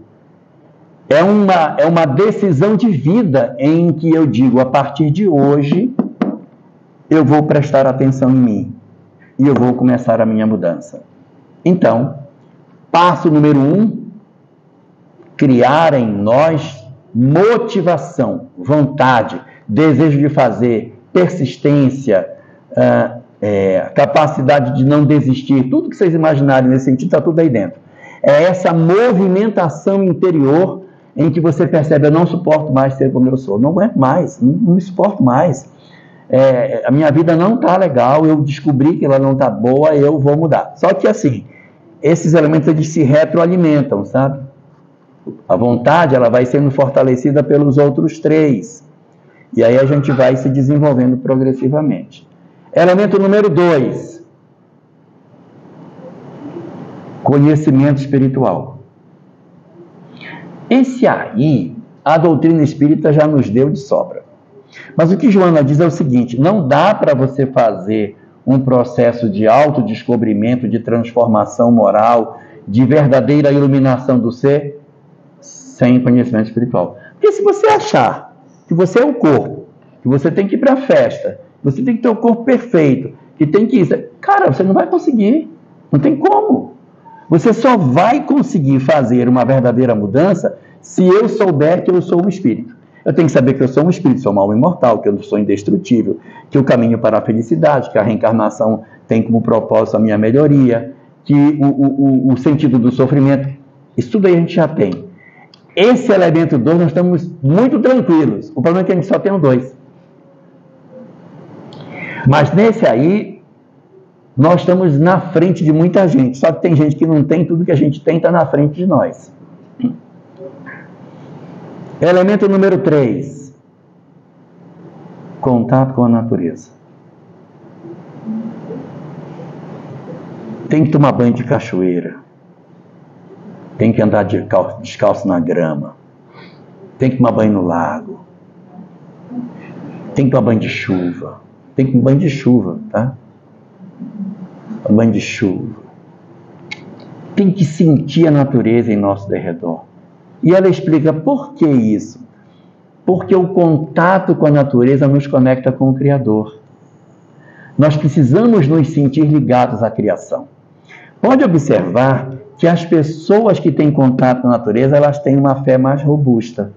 É uma decisão de vida em que eu digo, a partir de hoje, eu vou prestar atenção em mim e eu vou começar a minha mudança. Então, passo número 1, criar em nós motivação, vontade, desejo de fazer, persistência, a capacidade de não desistir, tudo que vocês imaginarem nesse sentido, está tudo aí dentro. É essa movimentação interior em que você percebe, eu não suporto mais ser como eu sou, não aguento mais, não me suporto mais. A minha vida não está legal, eu descobri que ela não está boa, eu vou mudar. Só que assim, esses elementos eles se retroalimentam, sabe? A vontade ela vai sendo fortalecida pelos outros 3. E aí a gente vai se desenvolvendo progressivamente. Elemento número 2. Conhecimento espiritual. Esse aí, a doutrina espírita já nos deu de sobra. Mas o que Joana diz é o seguinte, não dá para você fazer um processo de autodescobrimento, de transformação moral, de verdadeira iluminação do ser, sem conhecimento espiritual. Porque se você achar que você é o corpo, que você tem que ir para a festa, que você tem que ter o corpo perfeito, que tem que ir... Cara, você não vai conseguir. Não tem como. Você só vai conseguir fazer uma verdadeira mudança se eu souber que eu sou um espírito. Eu tenho que saber que eu sou um espírito, sou uma alma imortal, que eu sou indestrutível, que eu caminho para a felicidade, que a reencarnação tem como propósito a minha melhoria, que o sentido do sofrimento, isso tudo aí a gente já tem. Esse elemento 2 nós estamos muito tranquilos. O problema é que a gente só tem o 2. Mas nesse aí, nós estamos na frente de muita gente. Só que tem gente que não tem, tudo que a gente tem está na frente de nós. Elemento número 3. Contato com a natureza. Tem que tomar banho de cachoeira. Tem que andar descalço na grama. Tem que tomar banho no lago. Tem que tomar banho de chuva. Tem que tomar banho de chuva, tá? Banho de chuva. Tem que sentir a natureza em nosso derredor. E ela explica por que isso. Porque o contato com a natureza nos conecta com o Criador. Nós precisamos nos sentir ligados à criação. Pode observar que as pessoas que têm contato com a natureza, elas têm uma fé mais robusta.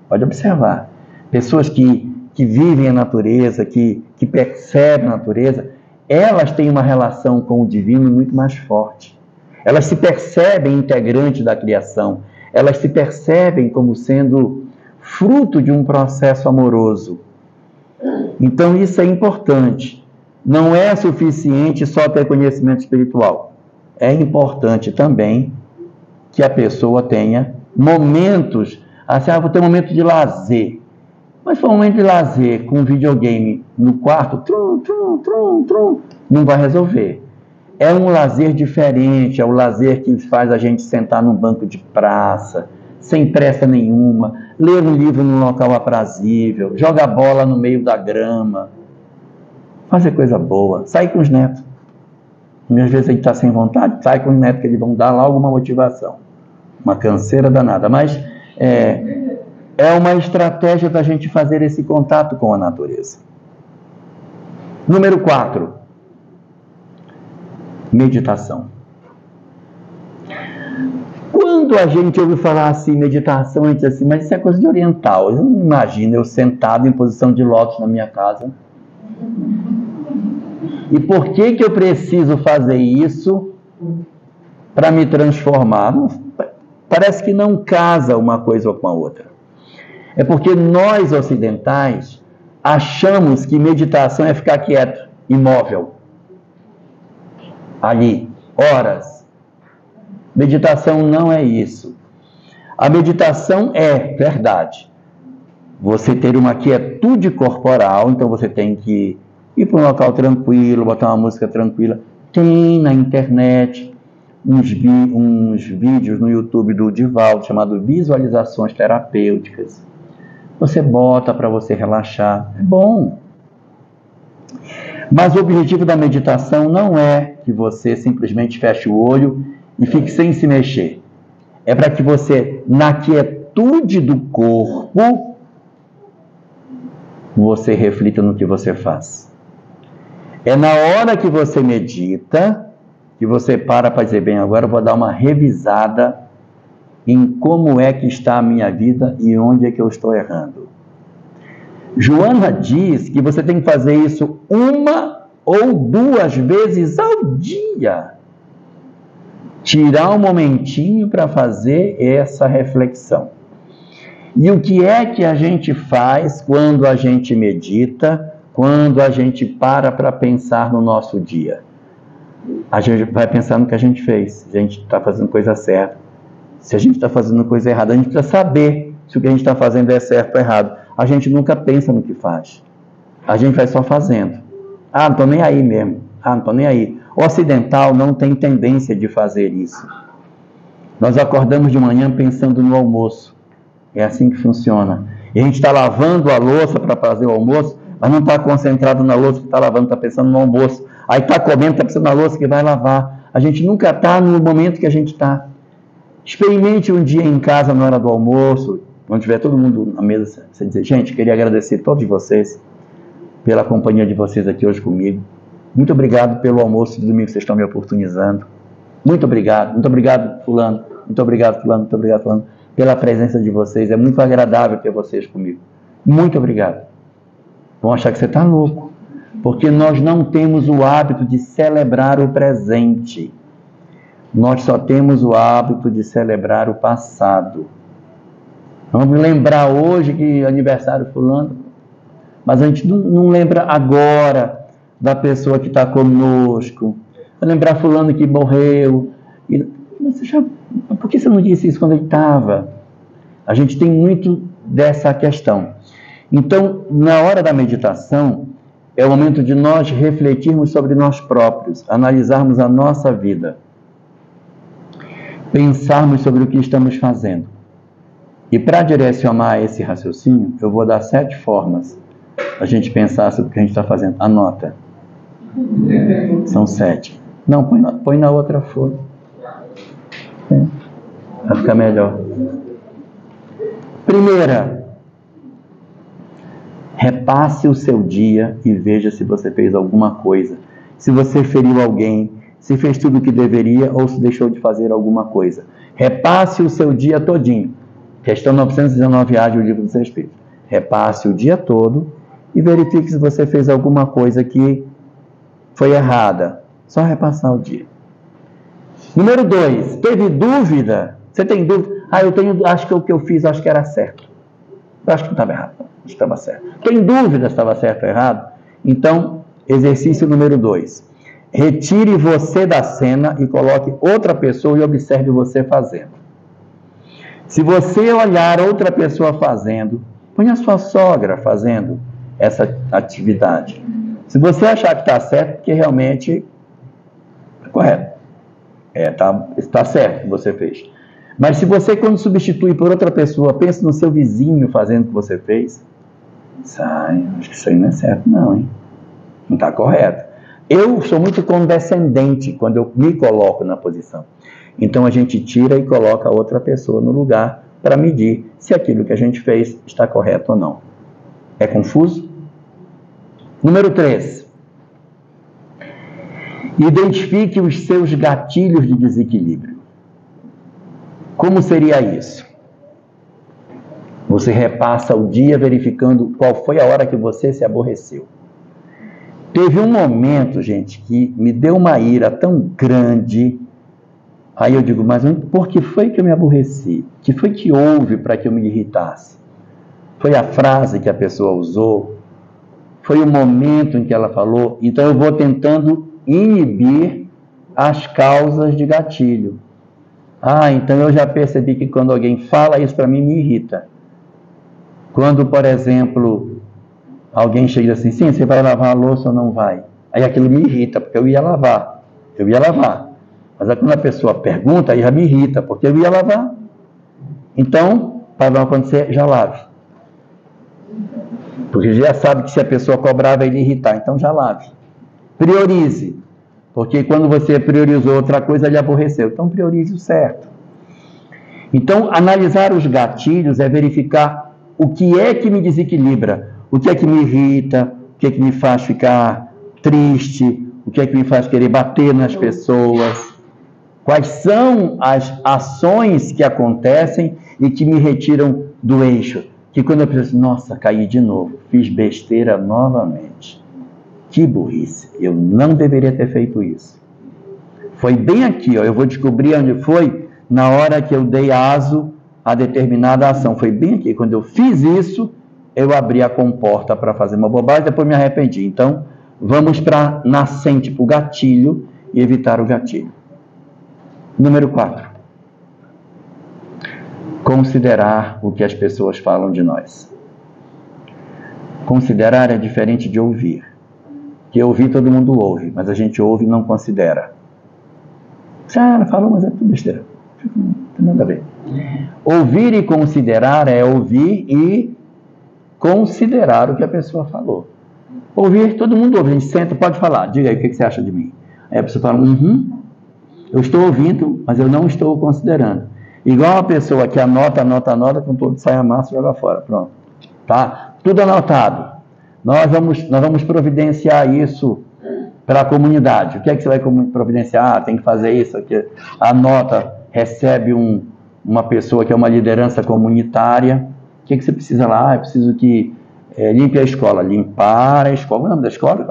Pode observar. Pessoas que vivem a natureza, que percebem a natureza, elas têm uma relação com o divino muito mais forte. Elas se percebem integrantes da criação. Elas se percebem como sendo fruto de um processo amoroso. Então isso é importante. Não é suficiente só ter conhecimento espiritual. É importante também que a pessoa tenha momentos, assim, vou ter um momento de lazer. Mas se for um momento de lazer com um videogame no quarto, não vai resolver. É um lazer diferente, é o lazer que faz a gente sentar num banco de praça, sem pressa nenhuma, ler um livro num local aprazível, jogar bola no meio da grama, fazer coisa boa, sair com os netos. Às vezes a gente está sem vontade, sai com os netos que eles vão dar lá alguma motivação. Uma canseira danada, mas é uma estratégia da gente fazer esse contato com a natureza. Número 4. Meditação. Quando a gente ouve falar assim, meditação, a gente diz assim, mas isso é coisa de oriental. Eu não imagino eu sentado em posição de lótus na minha casa. E por que eu preciso fazer isso para me transformar? Parece que não casa uma coisa com a outra. É porque nós ocidentais achamos que meditação é ficar quieto, imóvel, ali, horas. Meditação não é isso. A meditação é, verdade, você ter uma quietude corporal, então você tem que ir para um local tranquilo, botar uma música tranquila. Tem na internet uns vídeos no YouTube do Divaldo, chamado Visualizações Terapêuticas. Você bota para você relaxar. É bom. Mas o objetivo da meditação não é que você simplesmente feche o olho e fique sem se mexer. É para que você, na quietude do corpo, você reflita no que você faz. É na hora que você medita, que você para dizer, bem, agora eu vou dar uma revisada em como é que está a minha vida e onde é que eu estou errando. Joana diz que você tem que fazer isso 1 ou 2 vezes ao dia. Tirar um momentinho para fazer essa reflexão. E o que é que a gente faz quando a gente medita, quando a gente para pensar no nosso dia? A gente vai pensar no que a gente fez, se a gente está fazendo coisa certa. Se a gente está fazendo coisa errada, a gente precisa saber se o que a gente está fazendo é certo ou errado. A gente nunca pensa no que faz. A gente vai só fazendo. Ah, não estou nem aí mesmo. Ah, não estou nem aí. O ocidental não tem tendência de fazer isso. Nós acordamos de manhã pensando no almoço. É assim que funciona. E a gente está lavando a louça para fazer o almoço, mas não está concentrado na louça que está lavando, está pensando no almoço. Aí está comendo, está pensando na louça que vai lavar. A gente nunca está no momento que a gente está. Experimente um dia em casa na hora do almoço, quando tiver todo mundo na mesa, você dizer, gente, queria agradecer a todos vocês pela companhia de vocês aqui hoje comigo. Muito obrigado pelo almoço de domingo que vocês estão me oportunizando. Muito obrigado fulano, muito obrigado fulano, pela presença de vocês. É muito agradável ter vocês comigo. Muito obrigado. Vão achar que você está louco, porque nós não temos o hábito de celebrar o presente. Nós só temos o hábito de celebrar o passado. Vamos lembrar hoje que é aniversário fulano, mas a gente não lembra agora da pessoa que está conosco. Vai lembrar fulano que morreu. Por que você não disse isso quando ele estava? A gente tem muito dessa questão. Então, na hora da meditação, é o momento de nós refletirmos sobre nós próprios, analisarmos a nossa vida, pensarmos sobre o que estamos fazendo. E para direcionar esse raciocínio, eu vou dar 7 formas a gente pensar sobre o que a gente está fazendo. Anota. São 7. Não, põe na outra folha. Vai ficar melhor. Primeira, repasse o seu dia e veja se você fez alguma coisa. Se você feriu alguém, se fez tudo o que deveria ou se deixou de fazer alguma coisa. Repasse o seu dia todinho. Questão 919A do Livro dos Espíritos. Repasse o dia todo e verifique se você fez alguma coisa que foi errada. Só repassar o dia. Número 2. Teve dúvida? Você tem dúvida? Acho que o que eu fiz, acho que era certo. Eu acho que não estava errado. Acho que estava certo. Tem dúvida se estava certo ou errado? Então, exercício número 2. Retire você da cena e coloque outra pessoa e observe você fazendo. Se você olhar outra pessoa fazendo, põe a sua sogra fazendo essa atividade. Se você achar que está certo, porque realmente é correto. Está certo o que você fez. Mas se você, quando substitui por outra pessoa, pensa no seu vizinho fazendo o que você fez, acho que isso aí não é certo não, hein? Não está correto. Eu sou muito condescendente quando eu me coloco na posição. Então a gente tira e coloca outra pessoa no lugar para medir se aquilo que a gente fez está correto ou não. É confuso? Número 3. Identifique os seus gatilhos de desequilíbrio. Como seria isso? Você repassa o dia verificando qual foi a hora que você se aborreceu. Teve um momento, gente, que me deu uma ira tão grande. Aí eu digo, mas por que foi que eu me aborreci? O que foi que houve para que eu me irritasse? Foi a frase que a pessoa usou? Foi o momento em que ela falou? Então eu vou tentando inibir as causas de gatilho. Então eu já percebi que quando alguém fala isso para mim, me irrita. Quando, por exemplo, alguém chega assim, sim, você vai lavar a louça ou não vai? Aí aquilo me irrita, porque eu ia lavar. Mas aí quando a pessoa pergunta, aí já me irrita, porque eu ia lavar. Então, para não acontecer, já lave. Porque já sabe que se a pessoa cobrar, vai lhe irritar, então já lave. Priorize. Porque quando você priorizou outra coisa, ele aborreceu. Então, priorize o certo. Então, analisar os gatilhos é verificar o que é que me desequilibra, o que é que me irrita, o que é que me faz ficar triste, o que é que me faz querer bater nas pessoas. Quais são as ações que acontecem e que me retiram do eixo? que quando eu penso, nossa, caí de novo, fiz besteira novamente. Que burrice, eu não deveria ter feito isso. Foi bem aqui, ó, eu vou descobrir onde foi na hora que eu dei aso a determinada ação. Foi bem aqui, quando eu fiz isso, eu abri a comporta para fazer uma bobagem, depois me arrependi. Então, vamos para a nascente, para o gatilho, e evitar o gatilho. Número 4. Considerar o que as pessoas falam de nós. Considerar é diferente de ouvir. Que ouvir todo mundo ouve, mas a gente ouve e não considera. Ela falou, mas é tudo besteira. Não tem nada a ver. Ouvir e considerar é ouvir e considerar o que a pessoa falou. Ouvir, todo mundo ouve. A gente senta, pode falar. Diga aí, o que você acha de mim? Aí a pessoa fala, eu estou ouvindo, mas eu não estou considerando. Igual a pessoa que anota, com todo saia massa e joga fora. Pronto. Tá? Tudo anotado. Nós vamos providenciar isso para a comunidade. O que é que você vai providenciar? Tem que fazer isso aqui. Anota, recebe uma pessoa que é uma liderança comunitária. O que você precisa lá? Eu preciso que limpe a escola. Limpar a escola. O nome da escola?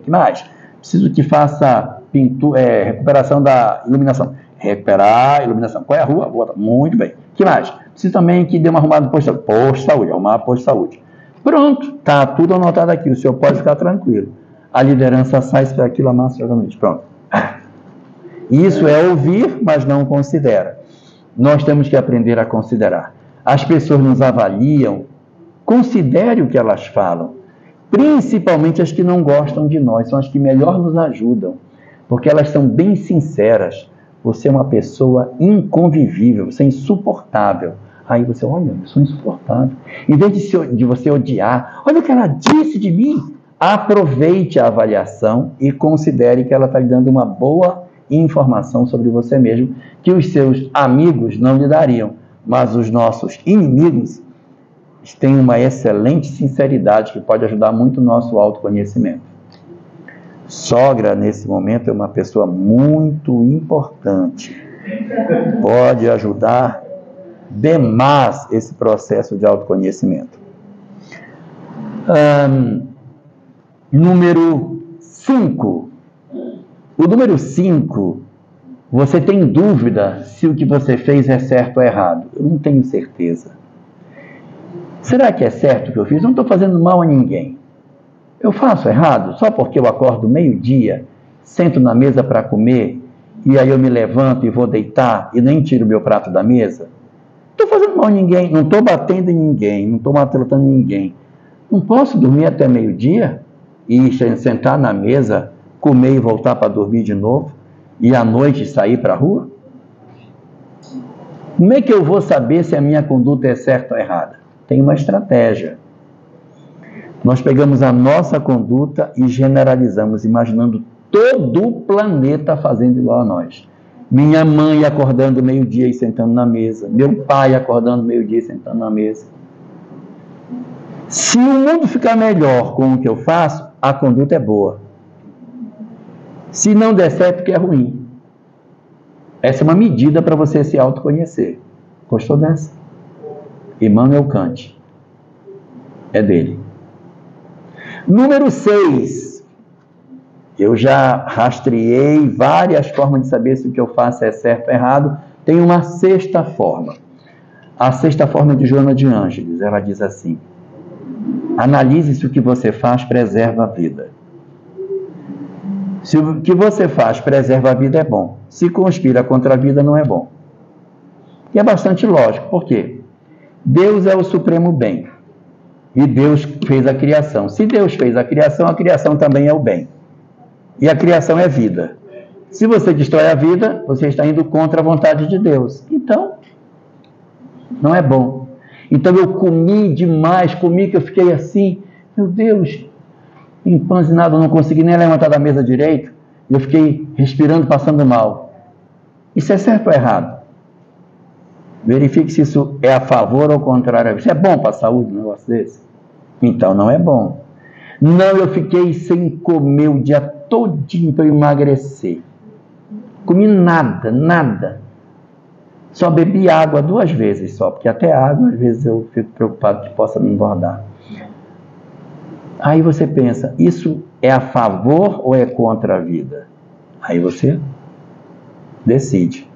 Que mais? Preciso que faça recuperação da iluminação. Recuperar a iluminação. Qual é a rua? Boa, muito bem. Que mais? Preciso também que dê uma arrumada no posto de saúde. Posto de saúde, arrumar posto de saúde. Pronto, está tudo anotado aqui. O senhor pode ficar tranquilo. A liderança sai para aquilo amassa jogamente. Pronto. Isso é ouvir, mas não considera. Nós temos que aprender a considerar. As pessoas nos avaliam, considere o que elas falam. Principalmente as que não gostam de nós, são as que melhor nos ajudam. Porque elas são bem sinceras. Você é uma pessoa inconvivível, você é insuportável. Aí você, olha, eu sou insuportável. Em vez de você odiar, olha o que ela disse de mim. Aproveite a avaliação e considere que ela está lhe dando uma boa informação sobre você mesmo, que os seus amigos não lhe dariam. Mas os nossos inimigos têm uma excelente sinceridade que pode ajudar muito o nosso autoconhecimento. Sogra, nesse momento, é uma pessoa muito importante. Pode ajudar demais esse processo de autoconhecimento. Número 5. O número 5, você tem dúvida se o que você fez é certo ou errado. Eu não tenho certeza. Será que é certo o que eu fiz? Eu não estou fazendo mal a ninguém. Eu faço errado só porque eu acordo meio-dia, sento na mesa para comer, e aí eu me levanto e vou deitar e nem tiro o meu prato da mesa? Não estou fazendo mal a ninguém, não estou batendo em ninguém, não estou maltratando ninguém. Não posso dormir até meio-dia e sentar na mesa, comer e voltar para dormir de novo, e à noite sair para a rua? Como é que eu vou saber se a minha conduta é certa ou errada? Tem uma estratégia. Nós pegamos a nossa conduta e generalizamos, imaginando todo o planeta fazendo igual a nós. Minha mãe acordando meio-dia e sentando na mesa. Meu pai acordando meio-dia e sentando na mesa. Se o mundo ficar melhor com o que eu faço, a conduta é boa. Se não der certo, porque é ruim. Essa é uma medida para você se autoconhecer. Gostou dessa? Immanuel Kant. É dele. Número 6. Eu já rastreei várias formas de saber se o que eu faço é certo ou errado. Tem uma sexta forma. A sexta forma é de Joana de Ângeles. Ela diz assim: analise se o que você faz preserva a vida. Se o que você faz preserva a vida, é bom. Se conspira contra a vida, não é bom. E é bastante lógico. Por quê? Deus é o supremo bem. E Deus fez a criação. Se Deus fez a criação também é o bem. E a criação é vida. Se você destrói a vida, você está indo contra a vontade de Deus. Então, não é bom. Então eu comi demais, que eu fiquei assim, meu Deus, empanzinado, não consegui nem levantar da mesa direito. Eu fiquei respirando, passando mal. Isso é certo ou errado? Verifique se isso é a favor ou ao contrário. Isso é bom para a saúde, um negócio desse? Então não é bom. Não, eu fiquei sem comer o dia todinho para eu emagrecer. Comi nada. Só bebi água 2 vezes só, porque até água, às vezes, eu fico preocupado que possa me engordar. Aí você pensa, isso é a favor ou é contra a vida? Aí você decide.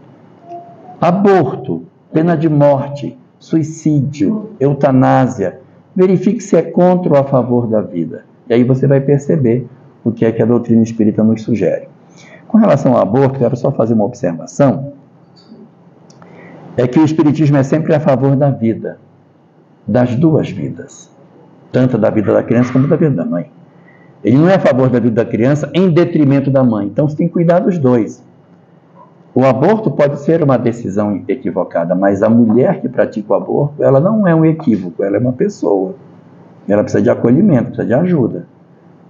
Aborto, pena de morte, suicídio, eutanásia. Verifique se é contra ou a favor da vida. E aí você vai perceber o que é que a doutrina espírita nos sugere. Com relação ao aborto, quero só fazer uma observação. É que o espiritismo é sempre a favor da vida, das 2 vidas. Tanto da vida da criança como da vida da mãe. Ele não é a favor da vida da criança em detrimento da mãe. Então você tem que cuidar dos 2. O aborto pode ser uma decisão equivocada, mas a mulher que pratica o aborto, ela não é um equívoco, ela é uma pessoa. Ela precisa de acolhimento, precisa de ajuda.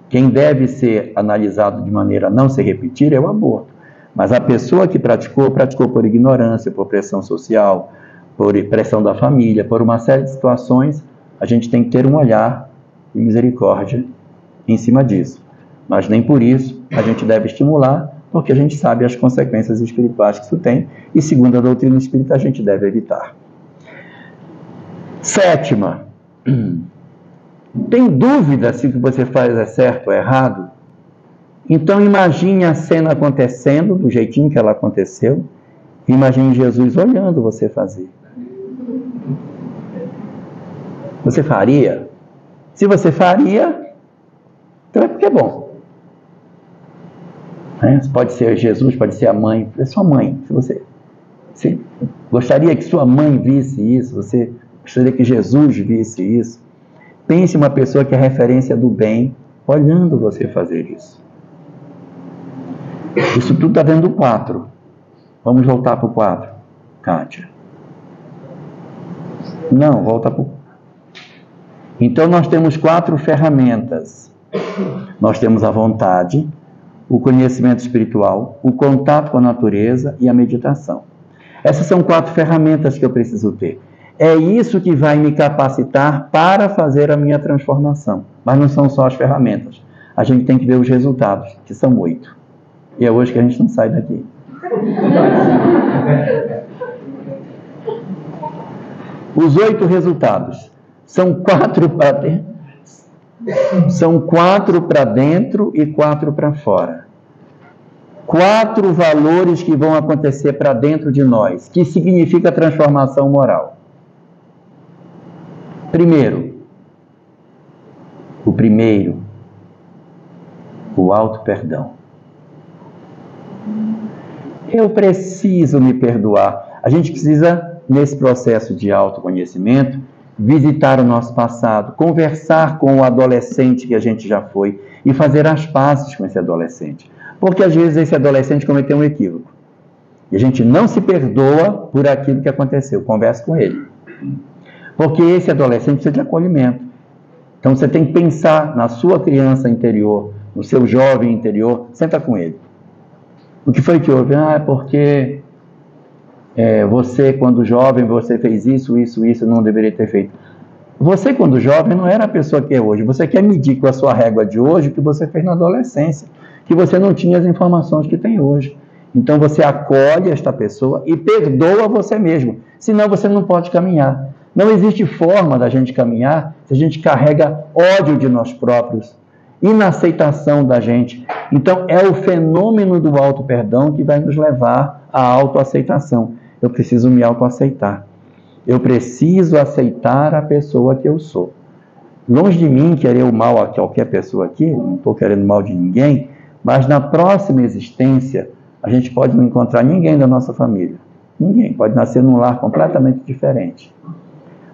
Quem deve ser analisado de maneira a não se repetir é o aborto. Mas a pessoa que praticou por ignorância, por pressão social, por pressão da família, por uma série de situações, a gente tem que ter um olhar de misericórdia em cima disso. Mas nem por isso a gente deve estimular, porque a gente sabe as consequências espirituais que isso tem, e segundo a doutrina espírita a gente deve evitar. 7ª, tem dúvida se o que você faz é certo ou errado? Então imagine a cena acontecendo, do jeitinho que ela aconteceu, imagine Jesus olhando você fazer. Você faria? Se você faria, então é porque é bom. Pode ser Jesus, pode ser a mãe, é sua mãe. Se você gostaria que sua mãe visse isso, você gostaria que Jesus visse isso, pense uma pessoa que é referência do bem, olhando você fazer isso. Isso tudo está dentro do 4. Vamos voltar para o 4, Kátia. Não, volta para o... Então nós temos 4 ferramentas. Nós temos a vontade, o conhecimento espiritual, o contato com a natureza e a meditação. Essas são 4 ferramentas que eu preciso ter. É isso que vai me capacitar para fazer a minha transformação. Mas não são só as ferramentas. A gente tem que ver os resultados, que são 8. E é hoje que a gente não sai daqui. Os 8 resultados são 4 para dentro. São 4 para dentro e 4 para fora. 4 valores que vão acontecer para dentro de nós, que significa transformação moral. O auto-perdão. Eu preciso me perdoar. A gente precisa, nesse processo de autoconhecimento, visitar o nosso passado, conversar com o adolescente que a gente já foi e fazer as pazes com esse adolescente. Porque às vezes esse adolescente cometeu um equívoco. E a gente não se perdoa por aquilo que aconteceu. Converse com ele. Porque esse adolescente precisa de acolhimento. Então você tem que pensar na sua criança interior, no seu jovem interior, senta com ele. O que foi que houve? É porque você, quando jovem, você fez isso, não deveria ter feito. Você, quando jovem, não era a pessoa que é hoje. Você quer medir com a sua régua de hoje o que você fez na adolescência, que você não tinha as informações que tem hoje. Então você acolhe esta pessoa e perdoa você mesmo, senão você não pode caminhar. Não existe forma da gente caminhar se a gente carrega ódio de nós próprios, inaceitação da gente. Então é o fenômeno do auto-perdão que vai nos levar à autoaceitação. Eu preciso me autoaceitar. Eu preciso aceitar a pessoa que eu sou. Longe de mim querer o mal a qualquer pessoa aqui, não estou querendo mal de ninguém, mas na próxima existência a gente pode não encontrar ninguém da nossa família. Ninguém. Pode nascer num lar completamente diferente.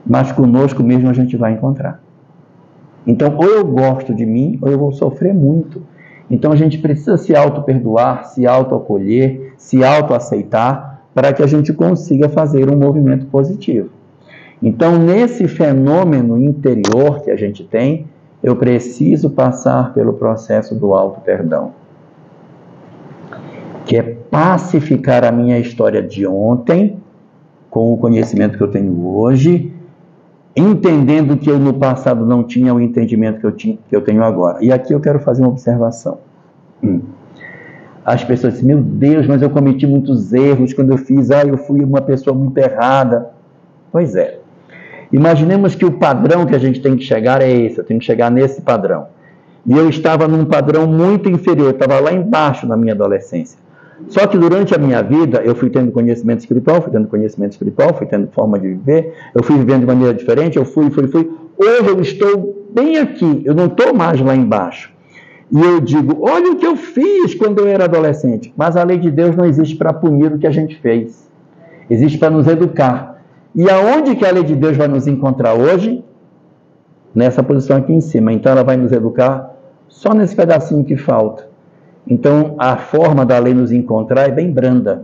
Mas conosco mesmo a gente vai encontrar. Então, ou eu gosto de mim, ou eu vou sofrer muito. Então, a gente precisa se auto-perdoar, se auto-acolher, se auto-aceitar, para que a gente consiga fazer um movimento positivo. Então, nesse fenômeno interior que a gente tem, eu preciso passar pelo processo do auto-perdão, que é pacificar a minha história de ontem, com o conhecimento que eu tenho hoje, entendendo que eu no passado não tinha o entendimento que eu tenho agora. E aqui eu quero fazer uma observação. As pessoas dizem, meu Deus, mas eu cometi muitos erros quando eu fiz, eu fui uma pessoa muito errada. Pois é. Imaginemos que o padrão que a gente tem que chegar é esse, eu tenho que chegar nesse padrão. E eu estava num padrão muito inferior, eu estava lá embaixo na minha adolescência. Só que durante a minha vida, eu fui tendo conhecimento espiritual, fui tendo forma de viver, eu fui vivendo de maneira diferente, eu fui. Hoje eu estou bem aqui, eu não estou mais lá embaixo. E eu digo, olha o que eu fiz quando eu era adolescente. Mas a lei de Deus não existe para punir o que a gente fez. Existe para nos educar. E aonde que a lei de Deus vai nos encontrar hoje? Nessa posição aqui em cima. Então ela vai nos educar só nesse pedacinho que falta. Então a forma da lei nos encontrar é bem branda.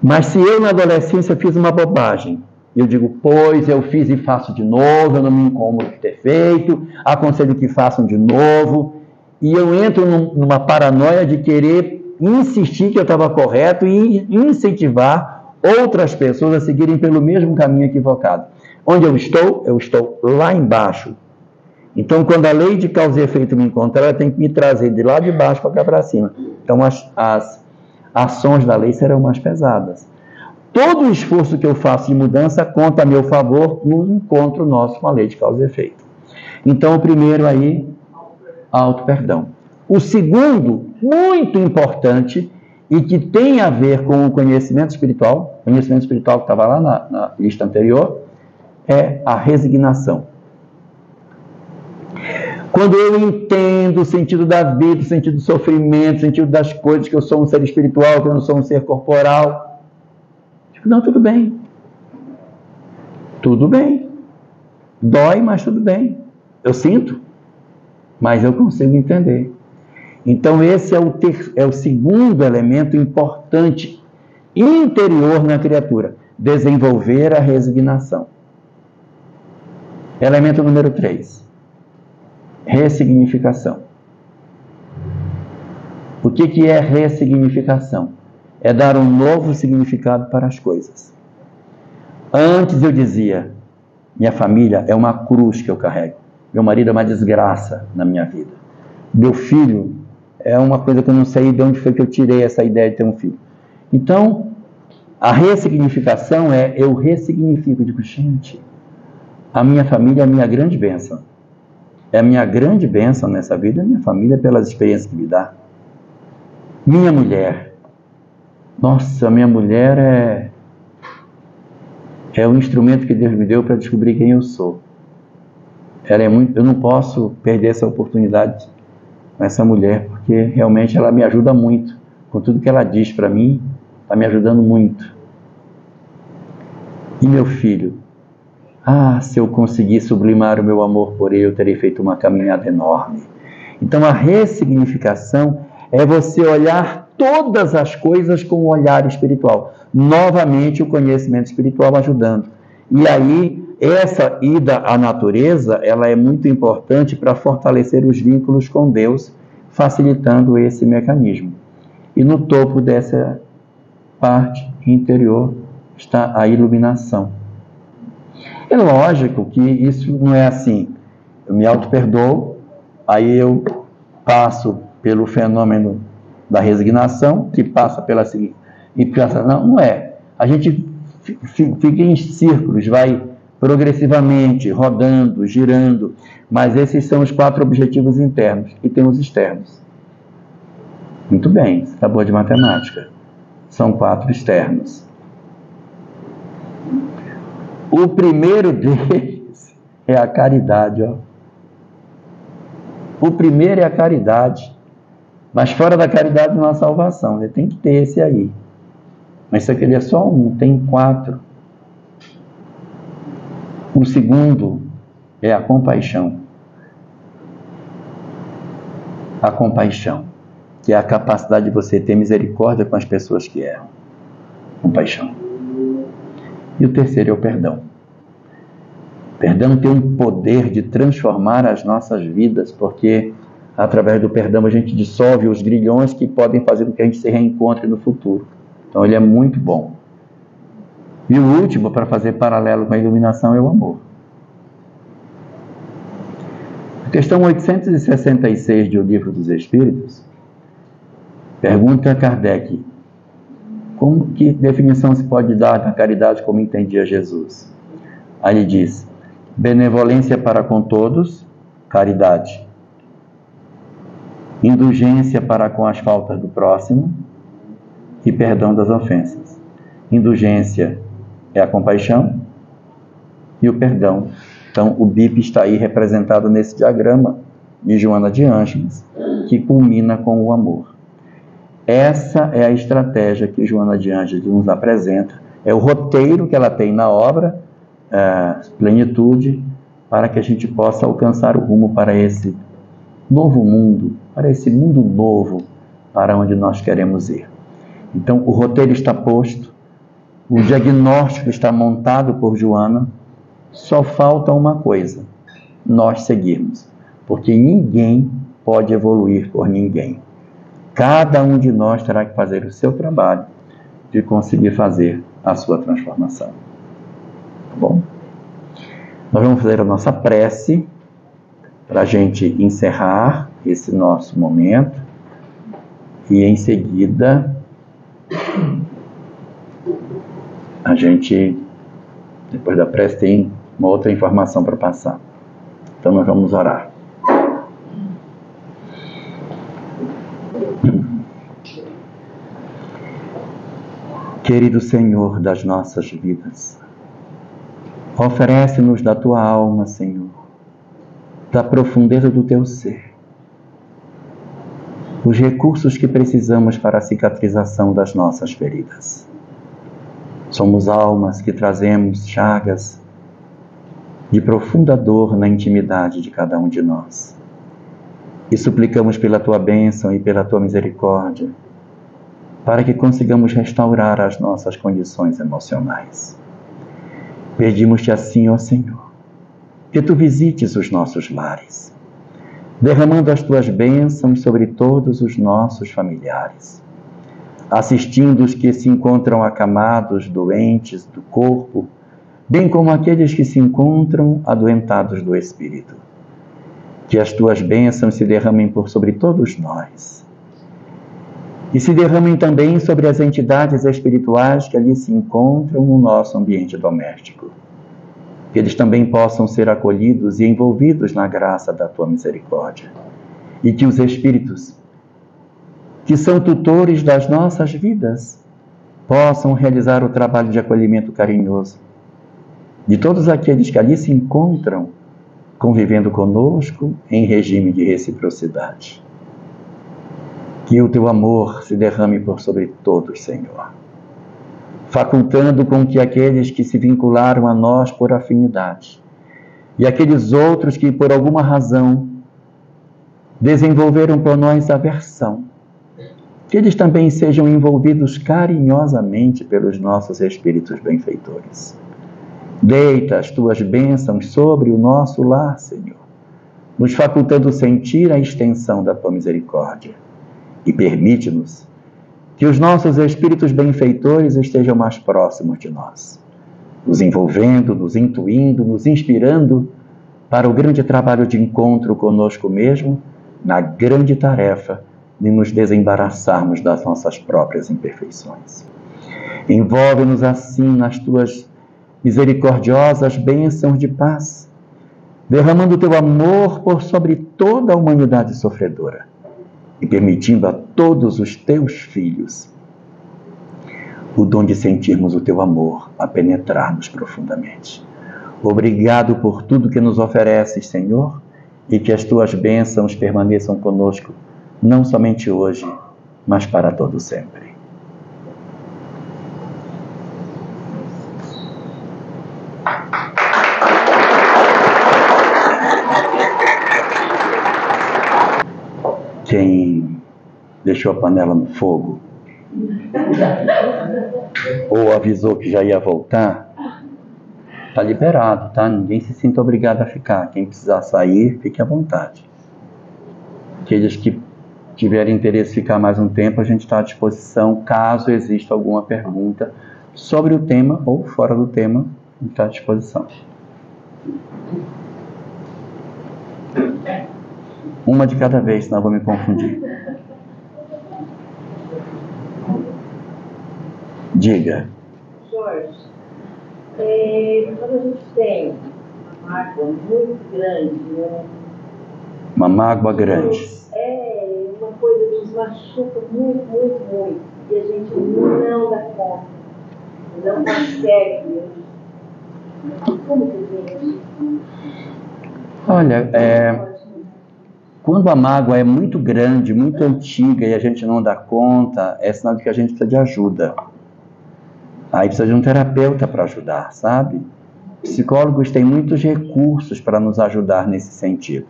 Mas se eu na adolescência fiz uma bobagem, eu digo, pois eu fiz e faço de novo, eu não me incomodo de ter feito, aconselho que façam de novo, e eu entro numa paranoia de querer insistir que eu estava correto e incentivar outras pessoas a seguirem pelo mesmo caminho equivocado. Onde eu estou lá embaixo. Então, quando a lei de causa e efeito me encontrar, ela tem que me trazer de lá de baixo para cá para cima. Então, as ações da lei serão mais pesadas. Todo o esforço que eu faço de mudança conta a meu favor no encontro nosso com a lei de causa e efeito. Então, o primeiro aí, auto-perdão. O segundo, muito importante, e que tem a ver com o conhecimento espiritual que estava lá na lista anterior, é a resignação. Quando eu entendo o sentido da vida, o sentido do sofrimento, o sentido das coisas, que eu sou um ser espiritual, que eu não sou um ser corporal, não, tudo bem. Tudo bem. Dói, mas tudo bem. Eu sinto, mas eu consigo entender. Então, esse é o segundo elemento importante interior na criatura. Desenvolver a resignação. Elemento número 3. Ressignificação. O que é ressignificação? É dar um novo significado para as coisas. Antes eu dizia, minha família é uma cruz que eu carrego. Meu marido é uma desgraça na minha vida. Meu filho é uma coisa que eu não sei de onde foi que eu tirei essa ideia de ter um filho. Então, a ressignificação eu ressignifico. Digo, gente, a minha família é a minha grande bênção. É a minha grande bênção nessa vida, a minha família, pelas experiências que me dá. Minha mulher. Nossa, minha mulher é o instrumento que Deus me deu para descobrir quem eu sou. Eu não posso perder essa oportunidade com essa mulher, porque realmente ela me ajuda muito. Com tudo que ela diz para mim, está me ajudando muito. E meu filho? Se eu conseguir sublimar o meu amor por ele, eu terei feito uma caminhada enorme. Então a ressignificação é você olhar todas as coisas com um olhar espiritual. Novamente, o conhecimento espiritual ajudando. E aí, essa ida à natureza, ela é muito importante para fortalecer os vínculos com Deus, facilitando esse mecanismo. E no topo dessa parte interior está a iluminação. É lógico que isso não é assim. Eu me auto-perdoo, aí eu passo pelo fenômeno da resignação, que passa pela seguinte. Não é. A gente fica em círculos, vai progressivamente, rodando, girando, mas esses são os 4 objetivos internos, e tem os externos. Muito bem, você está boa de matemática. São 4 externos. O primeiro deles é a caridade. O primeiro é a caridade. Mas fora da caridade não há salvação. Você tem que ter esse aí. Mas isso aqui é só um, tem 4. O segundo é a compaixão. A compaixão, que é a capacidade de você ter misericórdia com as pessoas que erram. Compaixão. E o terceiro é o perdão. O perdão tem um poder de transformar as nossas vidas, porque através do perdão a gente dissolve os grilhões que podem fazer com que a gente se reencontre no futuro. Então ele é muito bom. E o último, para fazer paralelo com a iluminação, é o amor. A questão 866 do Livro dos Espíritos Pergunta a Kardec: que definição se pode dar da caridade como entendia Jesus? Aí ele diz: benevolência para com todos, caridade. Indulgência para com as faltas do próximo e perdão das ofensas. Indulgência é a compaixão e o perdão. Então, o BIP está aí representado nesse diagrama de Joana de Ângeles, que culmina com o amor. Essa é a estratégia que Joana de Ângeles nos apresenta, é o roteiro que ela tem na obra, Plenitude, para que a gente possa alcançar o rumo para esse novo mundo, para esse mundo novo, para onde nós queremos ir. Então, o roteiro está posto, o diagnóstico está montado por Joana, só falta uma coisa: nós seguirmos, porque ninguém pode evoluir por ninguém. Cada um de nós terá que fazer o seu trabalho de conseguir fazer a sua transformação. Tá bom? Nós vamos fazer a nossa prece para a gente encerrar esse nosso momento e em seguida a gente, depois da prece, tem uma outra informação para passar. Então nós vamos orar. Querido Senhor das nossas vidas, oferece-nos da Tua alma, Senhor, da profundeza do Teu ser, os recursos que precisamos para a cicatrização das nossas feridas. Somos almas que trazemos chagas de profunda dor na intimidade de cada um de nós. E suplicamos pela Tua bênção e pela Tua misericórdia, para que consigamos restaurar as nossas condições emocionais. Pedimos-te assim, ó Senhor, que Tu visites os nossos lares, derramando as Tuas bênçãos sobre todos os nossos familiares, assistindo os que se encontram acamados, doentes do corpo, bem como aqueles que se encontram adoentados do espírito. Que as Tuas bênçãos se derramem por sobre todos nós, e se derramem também sobre as entidades espirituais que ali se encontram no nosso ambiente doméstico. Que eles também possam ser acolhidos e envolvidos na graça da Tua misericórdia. E que os espíritos, que são tutores das nossas vidas, possam realizar o trabalho de acolhimento carinhoso de todos aqueles que ali se encontram, convivendo conosco em regime de reciprocidade. Que o Teu amor se derrame por sobre todos, Senhor, facultando com que aqueles que se vincularam a nós por afinidade e aqueles outros que por alguma razão desenvolveram por nós aversão, que eles também sejam envolvidos carinhosamente pelos nossos espíritos benfeitores. Deita as Tuas bênçãos sobre o nosso lar, Senhor, nos facultando sentir a extensão da Tua misericórdia. E permite-nos que os nossos espíritos benfeitores estejam mais próximos de nós, nos envolvendo, nos intuindo, nos inspirando para o grande trabalho de encontro conosco mesmo, na grande tarefa de nos desembaraçarmos das nossas próprias imperfeições. Envolve-nos assim nas Tuas misericordiosas bênçãos de paz, derramando o Teu amor por sobre toda a humanidade sofredora, e permitindo a todos os Teus filhos o dom de sentirmos o Teu amor a penetrar-nos profundamente. Obrigado por tudo que nos ofereces, Senhor, e que as Tuas bênçãos permaneçam conosco, não somente hoje, mas para todo sempre. Quem deixou a panela no fogo ou avisou que já ia voltar, está liberado, tá? Ninguém se sinta obrigado a ficar. Quem precisar sair, fique à vontade. Aqueles que tiverem interesse em ficar mais um tempo, a gente está à disposição, caso exista alguma pergunta sobre o tema ou fora do tema, a gente está à disposição. Uma de cada vez, senão eu vou me confundir. Diga. Jorge, quando a gente tem uma mágoa muito grande, né? Uma mágoa grande. É uma coisa que nos machuca muito, muito, muito. E a gente não dá conta, não consegue. Como que a gente... Olha, quando a mágoa é muito grande, muito antiga e a gente não dá conta, é sinal de que a gente precisa de ajuda. Aí precisa de um terapeuta para ajudar, sabe? Psicólogos têm muitos recursos para nos ajudar nesse sentido.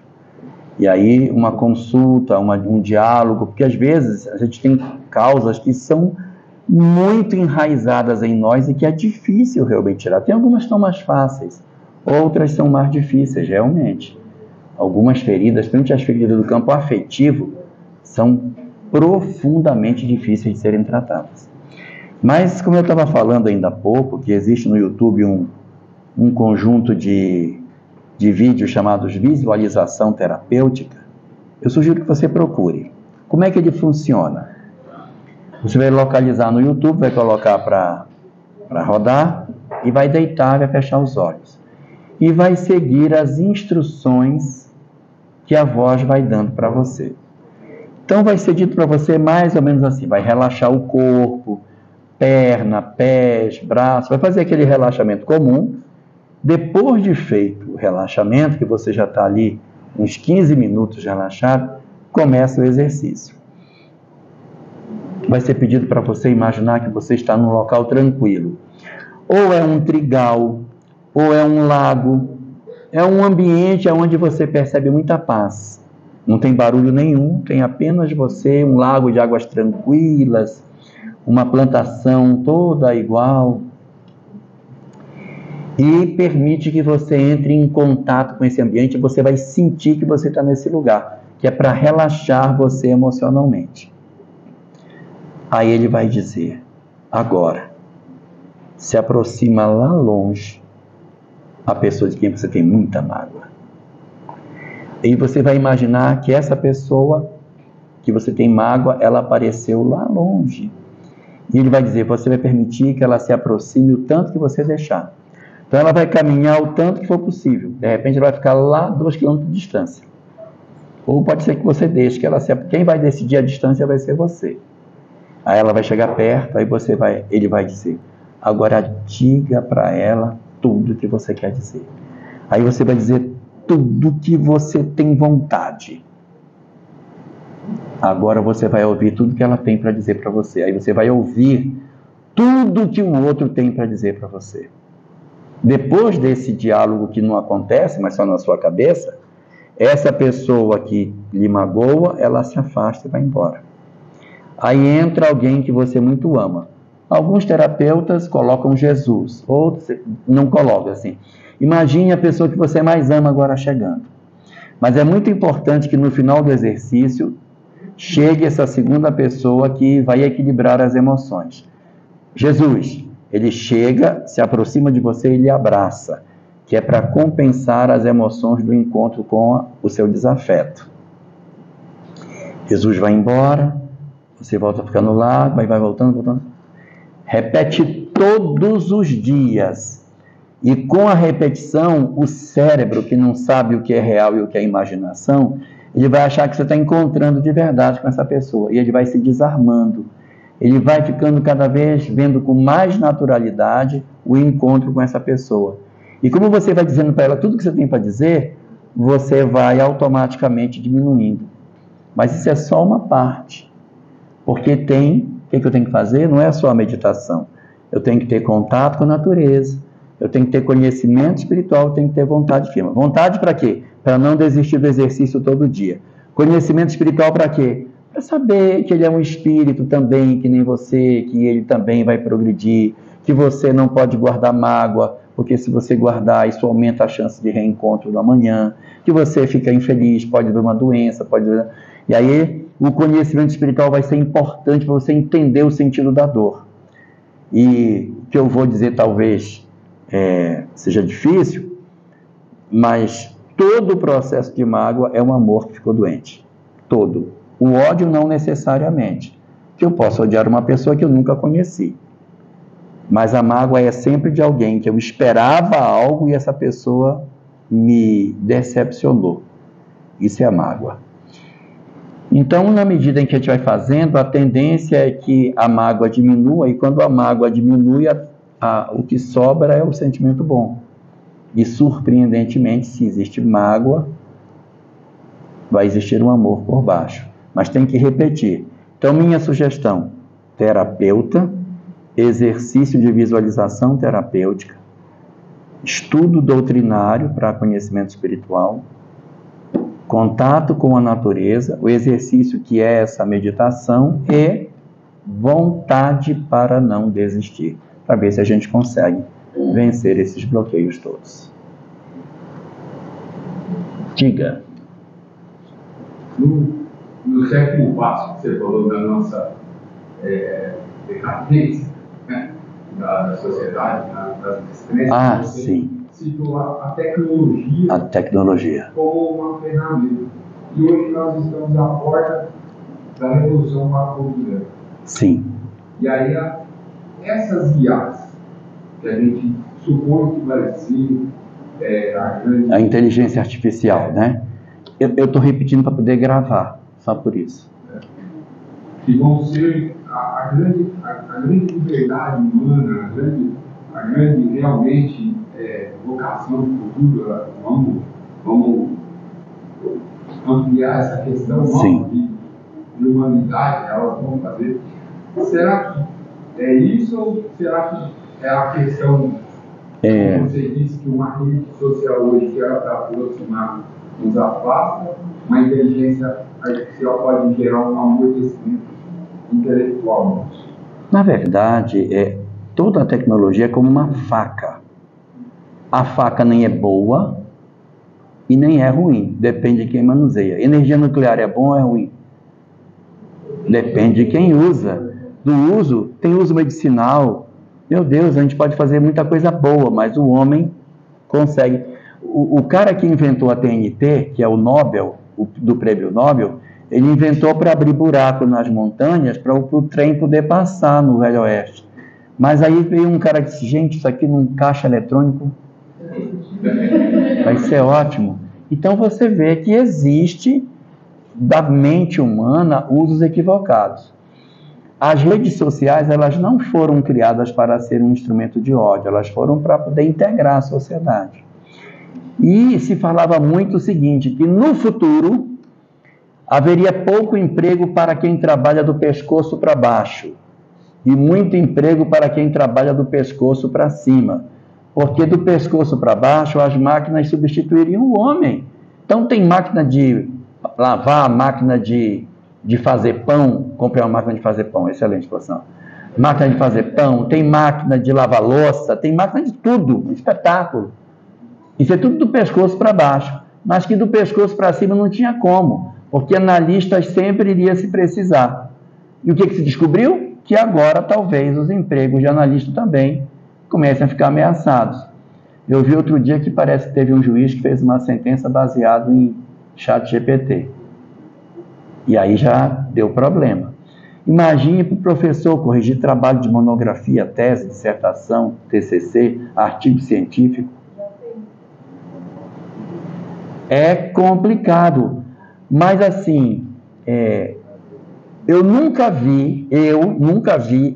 E aí uma consulta, um diálogo, porque às vezes a gente tem causas que são muito enraizadas em nós e que é difícil realmente tirar. Tem algumas que são mais fáceis, outras são mais difíceis, realmente. Algumas feridas, principalmente as feridas do campo afetivo, são profundamente difíceis de serem tratadas. Mas, como eu estava falando ainda há pouco, que existe no YouTube um conjunto de vídeos chamados Visualização Terapêutica, eu sugiro que você procure. Como é que ele funciona? Você vai localizar no YouTube, vai colocar para rodar e vai deitar, vai fechar os olhos. E vai seguir as instruções que a voz vai dando para você. Então vai ser dito para você mais ou menos assim, vai relaxar o corpo, perna, pés, braços, vai fazer aquele relaxamento comum. Depois de feito o relaxamento, que você já está ali uns 15 minutos relaxado, começa o exercício. Vai ser pedido para você imaginar que você está num local tranquilo. Ou é um trigal, ou é um lago, é um ambiente onde você percebe muita paz. Não tem barulho nenhum, tem apenas você, um lago de águas tranquilas, uma plantação toda igual. E permite que você entre em contato com esse ambiente, você vai sentir que você está nesse lugar, que é para relaxar você emocionalmente. Aí ele vai dizer, agora, se aproxima lá longe a pessoa de quem você tem muita mágoa. E você vai imaginar que essa pessoa que você tem mágoa, ela apareceu lá longe. E ele vai dizer, você vai permitir que ela se aproxime o tanto que você deixar. Então ela vai caminhar o tanto que for possível. De repente ela vai ficar lá 2 km de distância. Ou pode ser que você deixe, que ela se... quem vai decidir a distância vai ser você. Aí ela vai chegar perto, aí ele vai dizer, agora diga para ela tudo que você quer dizer. Aí você vai dizer tudo que você tem vontade. Agora você vai ouvir tudo que ela tem para dizer para você. Aí você vai ouvir tudo que o outro tem para dizer para você. Depois desse diálogo que não acontece, mas só na sua cabeça, essa pessoa que lhe magoa, ela se afasta e vai embora. Aí entra alguém que você muito ama. Alguns terapeutas colocam Jesus, outros não colocam assim. Imagine a pessoa que você mais ama agora chegando. Mas é muito importante que no final do exercício chegue essa segunda pessoa que vai equilibrar as emoções. Jesus, ele chega, se aproxima de você e lhe abraça, que é para compensar as emoções do encontro com o seu desafeto. Jesus vai embora, você volta a ficar no lago, aí vai voltando. Repete todos os dias. E com a repetição, o cérebro, que não sabe o que é real e o que é imaginação, ele vai achar que você está encontrando de verdade com essa pessoa. E ele vai se desarmando. Ele vai ficando cada vez vendo com mais naturalidade o encontro com essa pessoa. E como você vai dizendo para ela tudo que você tem para dizer, você vai automaticamente diminuindo. Mas isso é só uma parte. Porque o que eu tenho que fazer? Não é só a meditação. Eu tenho que ter contato com a natureza. Eu tenho que ter conhecimento espiritual, eu tenho que ter vontade firme. Vontade para quê? Para não desistir do exercício todo dia. Conhecimento espiritual para quê? Para saber que ele é um espírito também, que nem você, que ele também vai progredir, que você não pode guardar mágoa, porque se você guardar, isso aumenta a chance de reencontro do amanhã, que você fica infeliz, pode haver uma doença, E aí, o conhecimento espiritual vai ser importante para você entender o sentido da dor. E o que eu vou dizer talvez seja difícil, mas todo o processo de mágoa é um amor que ficou doente. Todo. O ódio não necessariamente. Que eu posso odiar uma pessoa que eu nunca conheci. Mas a mágoa é sempre de alguém que eu esperava algo e essa pessoa me decepcionou. Isso é a mágoa. Então, na medida em que a gente vai fazendo, a tendência é que a mágoa diminua, e quando a mágoa diminui, o que sobra é o sentimento bom. E, surpreendentemente, se existe mágoa, vai existir um amor por baixo. Mas tem que repetir. Então, minha sugestão, terapeuta, exercício de visualização terapêutica, estudo doutrinário para conhecimento espiritual, contato com a natureza, o exercício que é essa meditação e vontade para não desistir, para ver se a gente consegue vencer esses bloqueios todos. Diga. No sétimo passo que você falou da nossa decadência, né, da sociedade, das descrenças, sim. Citou a tecnologia, como uma ferramenta. E hoje nós estamos à porta da revolução 4.0. Sim. E aí, essas IAs, que a gente supõe que vai ser a inteligência artificial, né? Eu estou repetindo para poder gravar, só por isso. Que vão ser a grande liberdade humana, a grande realmente vocação do futuro. Vamos ampliar essa questão de humanidade, elas vão fazer. Será que é isso ou será que é a questão, como você disse, que uma rede social hoje que era para aproximar nos afasta, uma inteligência artificial pode gerar um amortecimento intelectual? Na verdade, toda a tecnologia é como uma faca. A faca nem é boa e nem é ruim, depende de quem manuseia. Energia nuclear é bom ou é ruim? Depende de quem usa. Do uso, tem uso medicinal. Meu Deus, a gente pode fazer muita coisa boa, mas o homem consegue. O cara que inventou a TNT, que é o Nobel, do prêmio Nobel, ele inventou para abrir buraco nas montanhas para o trem poder passar no Velho Oeste. Mas aí veio um cara que disse, gente, isso aqui num caixa eletrônico vai ser ótimo. Então você vê que existe da mente humana usos equivocados. As redes sociais, elas não foram criadas para ser um instrumento de ódio, elas foram para poder integrar a sociedade. E se falava muito o seguinte, que no futuro haveria pouco emprego para quem trabalha do pescoço para baixo e muito emprego para quem trabalha do pescoço para cima, porque do pescoço para baixo as máquinas substituiriam o homem. Então tem máquina de lavar, máquina de fazer pão, comprei uma máquina de fazer pão, excelente posição. Máquina de fazer pão, tem máquina de lavar louça, tem máquina de tudo, um espetáculo. Isso é tudo do pescoço para baixo, mas que do pescoço para cima não tinha como, porque analistas sempre iria se precisar. E o que se descobriu? Que agora talvez os empregos de analista também comecem a ficar ameaçados. Eu vi outro dia que parece que teve um juiz que fez uma sentença baseada em ChatGPT. E aí já deu problema. Imagine para o professor corrigir trabalho de monografia, tese, dissertação, TCC, artigo científico. É complicado. Mas assim, eu nunca vi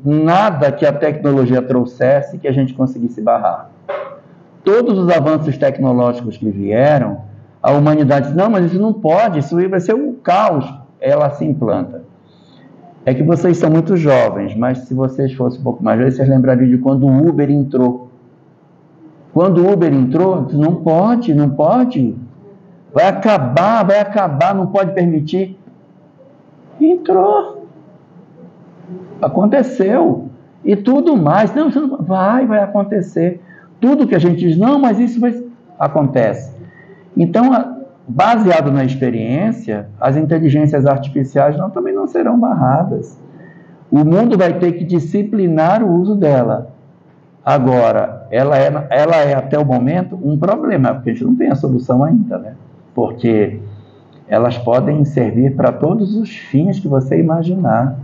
nada que a tecnologia trouxesse que a gente conseguisse barrar. Todos os avanços tecnológicos que vieram, a humanidade disse, não, mas isso não pode, isso vai ser um caos. Ela se implanta. É que vocês são muito jovens, mas se vocês fossem um pouco mais jovens, vocês lembrariam de quando o Uber entrou. Quando o Uber entrou, disse, não pode. Vai acabar, não pode permitir. Entrou. Aconteceu. E tudo mais. Não, vai acontecer. Tudo que a gente diz, não, mas isso acontece. Então, baseado na experiência, as inteligências artificiais também não serão barradas. O mundo vai ter que disciplinar o uso dela. Agora, ela é até o momento um problema, porque a gente não tem a solução ainda, né? Porque elas podem servir para todos os fins que você imaginar.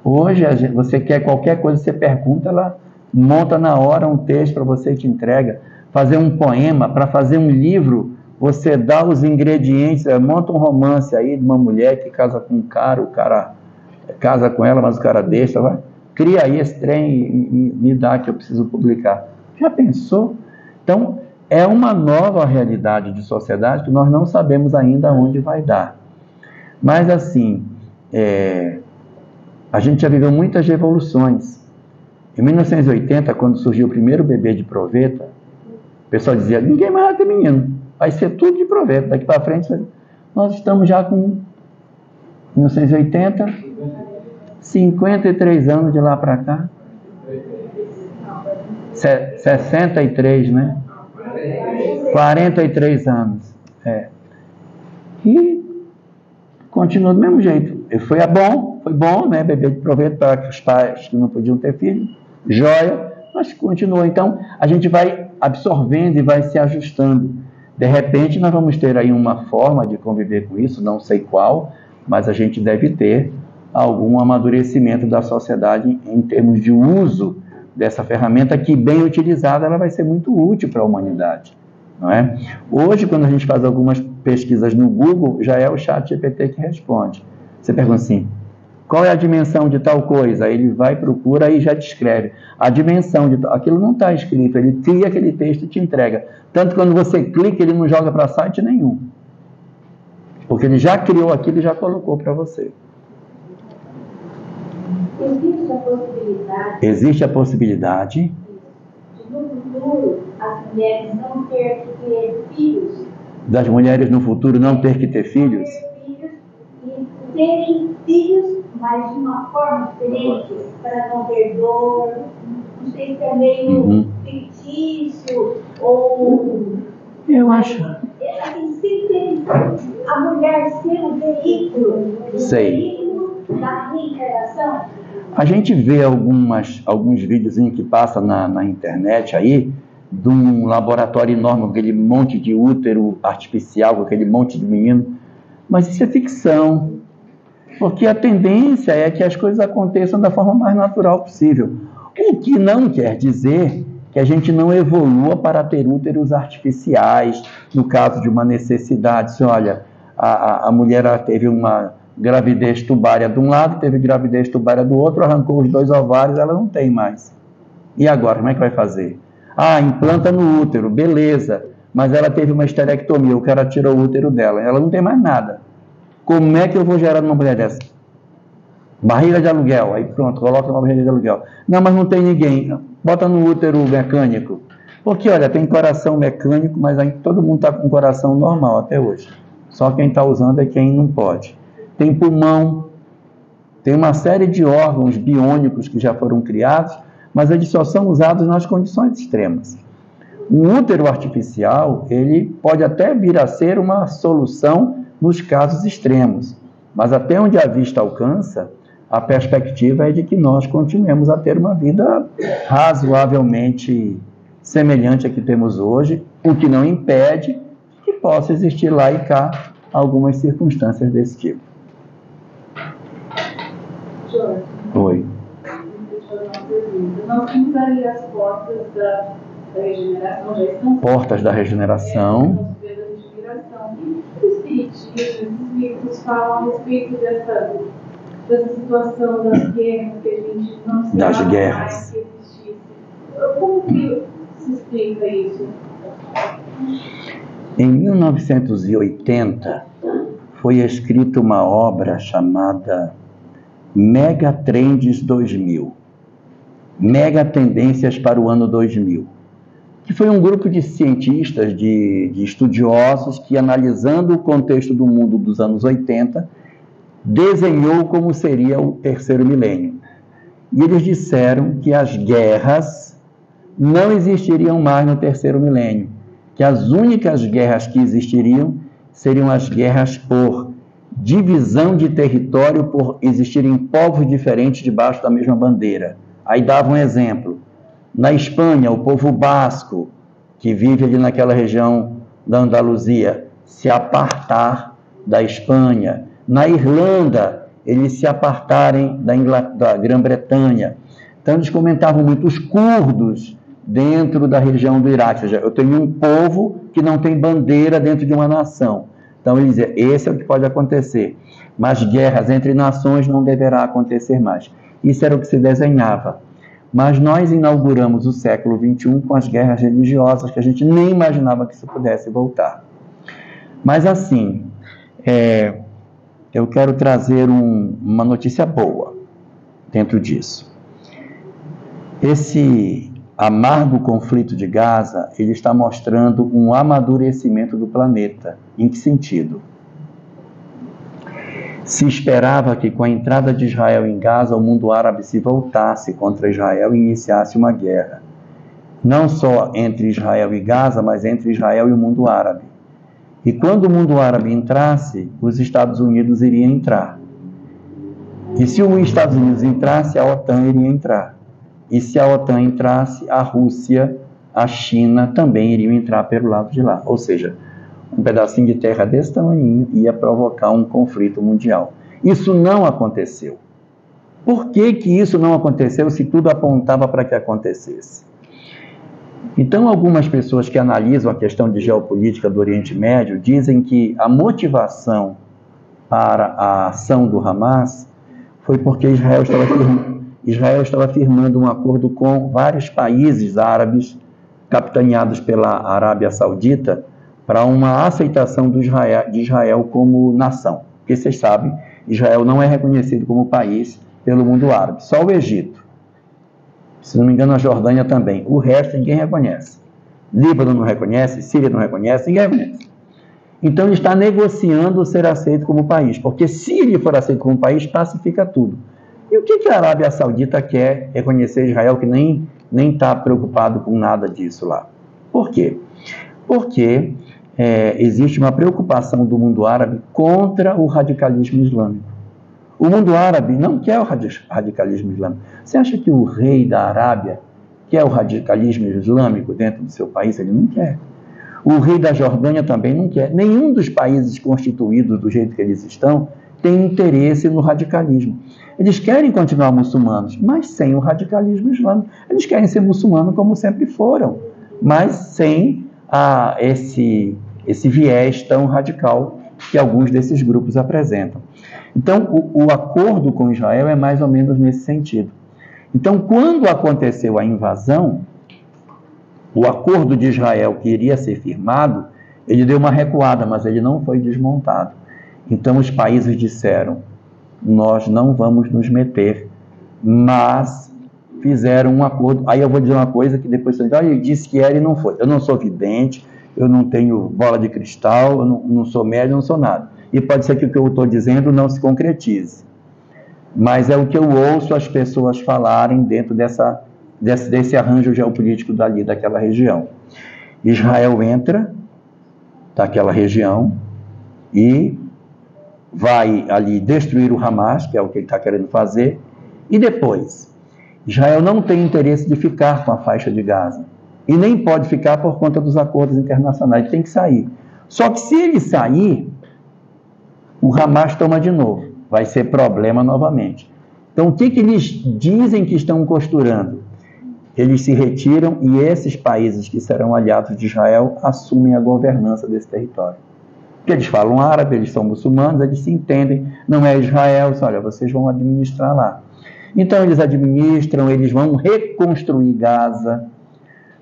Hoje, você quer qualquer coisa, você pergunta, ela monta na hora um texto para você e te entrega. Fazer um poema, para fazer um livro, você dá os ingredientes, monta um romance aí de uma mulher que casa com um cara, o cara casa com ela, mas o cara deixa, vai. Cria aí esse trem e me dá que eu preciso publicar. Já pensou? Então, é uma nova realidade de sociedade que nós não sabemos ainda onde vai dar. Mas, assim, a gente já viveu muitas revoluções. Em 1980, quando surgiu o primeiro bebê de proveta, o pessoal dizia, ninguém mais vai ter menino, vai ser tudo de proveta, daqui para frente. Nós estamos já com 1980, 53 anos de lá para cá. 63, né? 43 anos. E continua do mesmo jeito. E foi bom, né? Bebê de proveta para os pais que não podiam ter filho. Joia, mas continua. Então, a gente vai absorvendo e vai se ajustando. De repente, nós vamos ter aí uma forma de conviver com isso, não sei qual, mas a gente deve ter algum amadurecimento da sociedade em termos de uso dessa ferramenta que, bem utilizada, ela vai ser muito útil para a humanidade, não é? Hoje, quando a gente faz algumas pesquisas no Google, já é o ChatGPT que responde. Você pergunta assim, qual é a dimensão de tal coisa? Aí ele vai, procura e já descreve. A dimensão de tal... Aquilo não está escrito, ele cria aquele texto e te entrega. Tanto que quando você clica, ele não joga para site nenhum. Porque ele já criou aquilo e já colocou para você. Existe a possibilidade... Existe a possibilidade... de, no futuro, as mulheres não terem que ter filhos. Das mulheres no futuro não ter que ter filhos? E terem filhos, mas de uma forma diferente, para não ter dor. Não sei se é meio fictício ou... Eu acho. Assim, sempre a mulher ser um veículo, veículo da reencarnação. A gente vê alguns videozinhos que passam na internet aí, de um laboratório enorme, com aquele monte de útero artificial, com aquele monte de menino. Mas isso é ficção. Porque a tendência é que as coisas aconteçam da forma mais natural possível. O que não quer dizer que a gente não evolua para ter úteros artificiais, no caso de uma necessidade. Se olha, a mulher teve uma gravidez tubária de um lado, teve gravidez tubária do outro, arrancou os 2 ovários, ela não tem mais. E agora, como é que vai fazer? Implanta no útero, beleza, mas ela teve uma esterectomia, o cara tirou o útero dela, ela não tem mais nada. Como é que eu vou gerar uma mulher dessa? Barriga de aluguel, aí pronto, coloca uma barriga de aluguel. Não, mas não tem ninguém, bota no útero mecânico. Porque, olha, tem coração mecânico, mas aí todo mundo está com coração normal até hoje. Só quem está usando é quem não pode. Tem pulmão, tem uma série de órgãos biônicos que já foram criados, mas eles só são usados nas condições extremas. Um útero artificial, ele pode até vir a ser uma solução nos casos extremos, mas até onde a vista alcança, a perspectiva é de que nós continuemos a ter uma vida razoavelmente semelhante à que temos hoje, o que não impede que possa existir lá e cá algumas circunstâncias desse tipo. Jorge. Oi. Deixa eu fazer uma pergunta. Nós temos ali as portas da regeneração, já estão... Portas da regeneração. Os espiritistas, os espíritos falam a respeito dessa situação das guerras que a gente não sabe das guerras. Que existisse. Como que se explica isso? Em 1980, foi escrita uma obra chamada Mega Trends 2000, Mega Tendências para o ano 2000, que foi um grupo de cientistas, de estudiosos, que, analisando o contexto do mundo dos anos 80, desenhou como seria o terceiro milênio. E eles disseram que as guerras não existiriam mais no terceiro milênio, que as únicas guerras que existiriam seriam as guerras por divisão de território, por existirem povos diferentes debaixo da mesma bandeira. Aí dava um exemplo. Na Espanha, o povo basco, que vive ali naquela região da Andaluzia, se apartar da Espanha. Na Irlanda, eles se apartarem da Grã-Bretanha. Então eles comentavam muito os curdos dentro da região do Iraque, ou seja, eu tenho um povo que não tem bandeira dentro de uma nação. Então ele dizia, esse é o que pode acontecer, mas guerras entre nações não deverá acontecer mais. Isso era o que se desenhava. Mas nós inauguramos o século XXI com as guerras religiosas, que a gente nem imaginava que isso pudesse voltar. Mas assim, eu quero trazer uma notícia boa dentro disso. Esse amargo conflito de Gaza, ele está mostrando um amadurecimento do planeta. Em que sentido? Se esperava que com a entrada de Israel em Gaza, o mundo árabe se voltasse contra Israel e iniciasse uma guerra. Não só entre Israel e Gaza, mas entre Israel e o mundo árabe. E quando o mundo árabe entrasse, os Estados Unidos iriam entrar. E se os Estados Unidos entrasse, a OTAN iria entrar. E se a OTAN entrasse, a Rússia, a China também iriam entrar pelo lado de lá. Ou seja, um pedacinho de terra desse tamanho ia provocar um conflito mundial. Isso não aconteceu. Por que que isso não aconteceu se tudo apontava para que acontecesse? Então, algumas pessoas que analisam a questão de geopolítica do Oriente Médio dizem que a motivação para a ação do Hamas foi porque Israel estava firmando um acordo com vários países árabes, capitaneados pela Arábia Saudita, para uma aceitação de Israel como nação. Porque vocês sabem, Israel não é reconhecido como país pelo mundo árabe, só o Egito. Se não me engano, a Jordânia também. O resto ninguém reconhece. Líbano não reconhece, Síria não reconhece, ninguém reconhece. Então ele está negociando ser aceito como país, porque se ele for aceito como país, pacifica tudo. E o que a Arábia Saudita quer reconhecer Israel, que nem está preocupado com nada disso lá? Por quê? Porque existe uma preocupação do mundo árabe contra o radicalismo islâmico. O mundo árabe não quer o radicalismo islâmico. Você acha que o rei da Arábia quer o radicalismo islâmico dentro do seu país? Ele não quer. O rei da Jordânia também não quer. Nenhum dos países constituídos do jeito que eles estão tem interesse no radicalismo. Eles querem continuar muçulmanos, mas sem o radicalismo islâmico. Eles querem ser muçulmanos como sempre foram, mas sem esse viés tão radical que alguns desses grupos apresentam. Então, o acordo com Israel é mais ou menos nesse sentido. Então, quando aconteceu a invasão, o acordo de Israel que iria ser firmado, ele deu uma recuada, mas ele não foi desmontado. Então, os países disseram, nós não vamos nos meter, mas fizeram um acordo. Aí eu vou dizer uma coisa que depois você diz, ele disse que era e não foi. Eu não sou vidente, eu não tenho bola de cristal, eu não sou médium, não sou nada. E pode ser que o que eu estou dizendo não se concretize. Mas é o que eu ouço as pessoas falarem dentro desse arranjo geopolítico daquela região. Israel entra naquela região e vai ali destruir o Hamas, que é o que ele está querendo fazer, e depois, Israel não tem interesse de ficar com a faixa de Gaza, e nem pode ficar por conta dos acordos internacionais, tem que sair. Só que se ele sair, o Hamas toma de novo, vai ser problema novamente. Então, o que eles dizem que estão costurando? Eles se retiram e esses países que serão aliados de Israel assumem a governança desse território. Porque eles falam árabe, eles são muçulmanos, eles se entendem, não é Israel, olha, vocês vão administrar lá. Então, eles administram, eles vão reconstruir Gaza,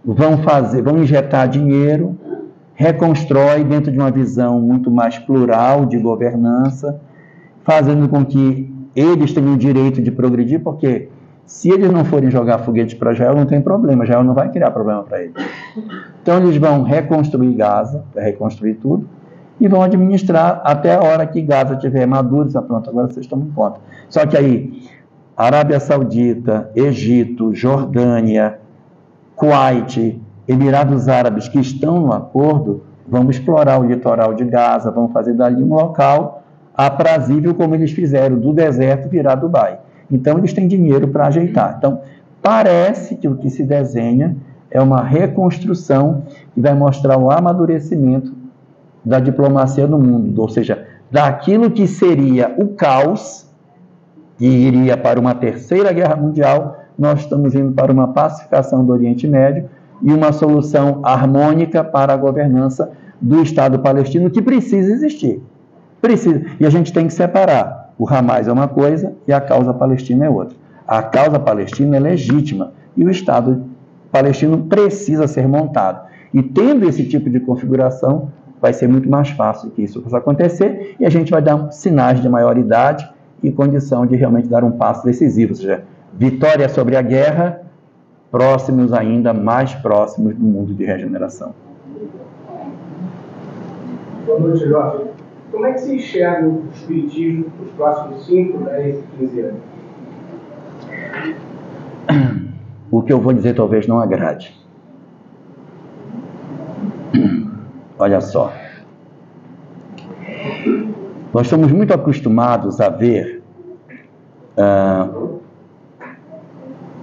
vão injetar dinheiro, reconstrói dentro de uma visão muito mais plural de governança, fazendo com que eles tenham o direito de progredir, porque se eles não forem jogar foguete para Israel, não tem problema, Israel não vai criar problema para eles. Então eles vão reconstruir Gaza, reconstruir tudo, e vão administrar até a hora que Gaza estiver madura, pronto, agora vocês tomam conta. Só que aí, Arábia Saudita, Egito, Jordânia, Kuwait, Emirados Árabes que estão no acordo, vão explorar o litoral de Gaza, vão fazer dali um local aprazível, como eles fizeram do deserto virar Dubai. Então, eles têm dinheiro para ajeitar. Então, parece que o que se desenha é uma reconstrução que vai mostrar o amadurecimento da diplomacia no mundo, ou seja, daquilo que seria o caos, que iria para uma terceira guerra mundial, nós estamos indo para uma pacificação do Oriente Médio e uma solução harmônica para a governança do Estado palestino, que precisa existir. Precisa. E a gente tem que separar. O Hamas é uma coisa e a causa palestina é outra. A causa palestina é legítima e o Estado palestino precisa ser montado. E tendo esse tipo de configuração, vai ser muito mais fácil que isso possa acontecer e a gente vai dar sinais de maioridade e condição de realmente dar um passo decisivo, ou seja, vitória sobre a guerra, próximos ainda, mais próximos do mundo de regeneração. Boa noite, Jorge. Como é que se enxerga o espiritismo nos próximos 5, 10 e 15 anos? O que eu vou dizer talvez não agrade. Olha só. Nós estamos muito acostumados a ver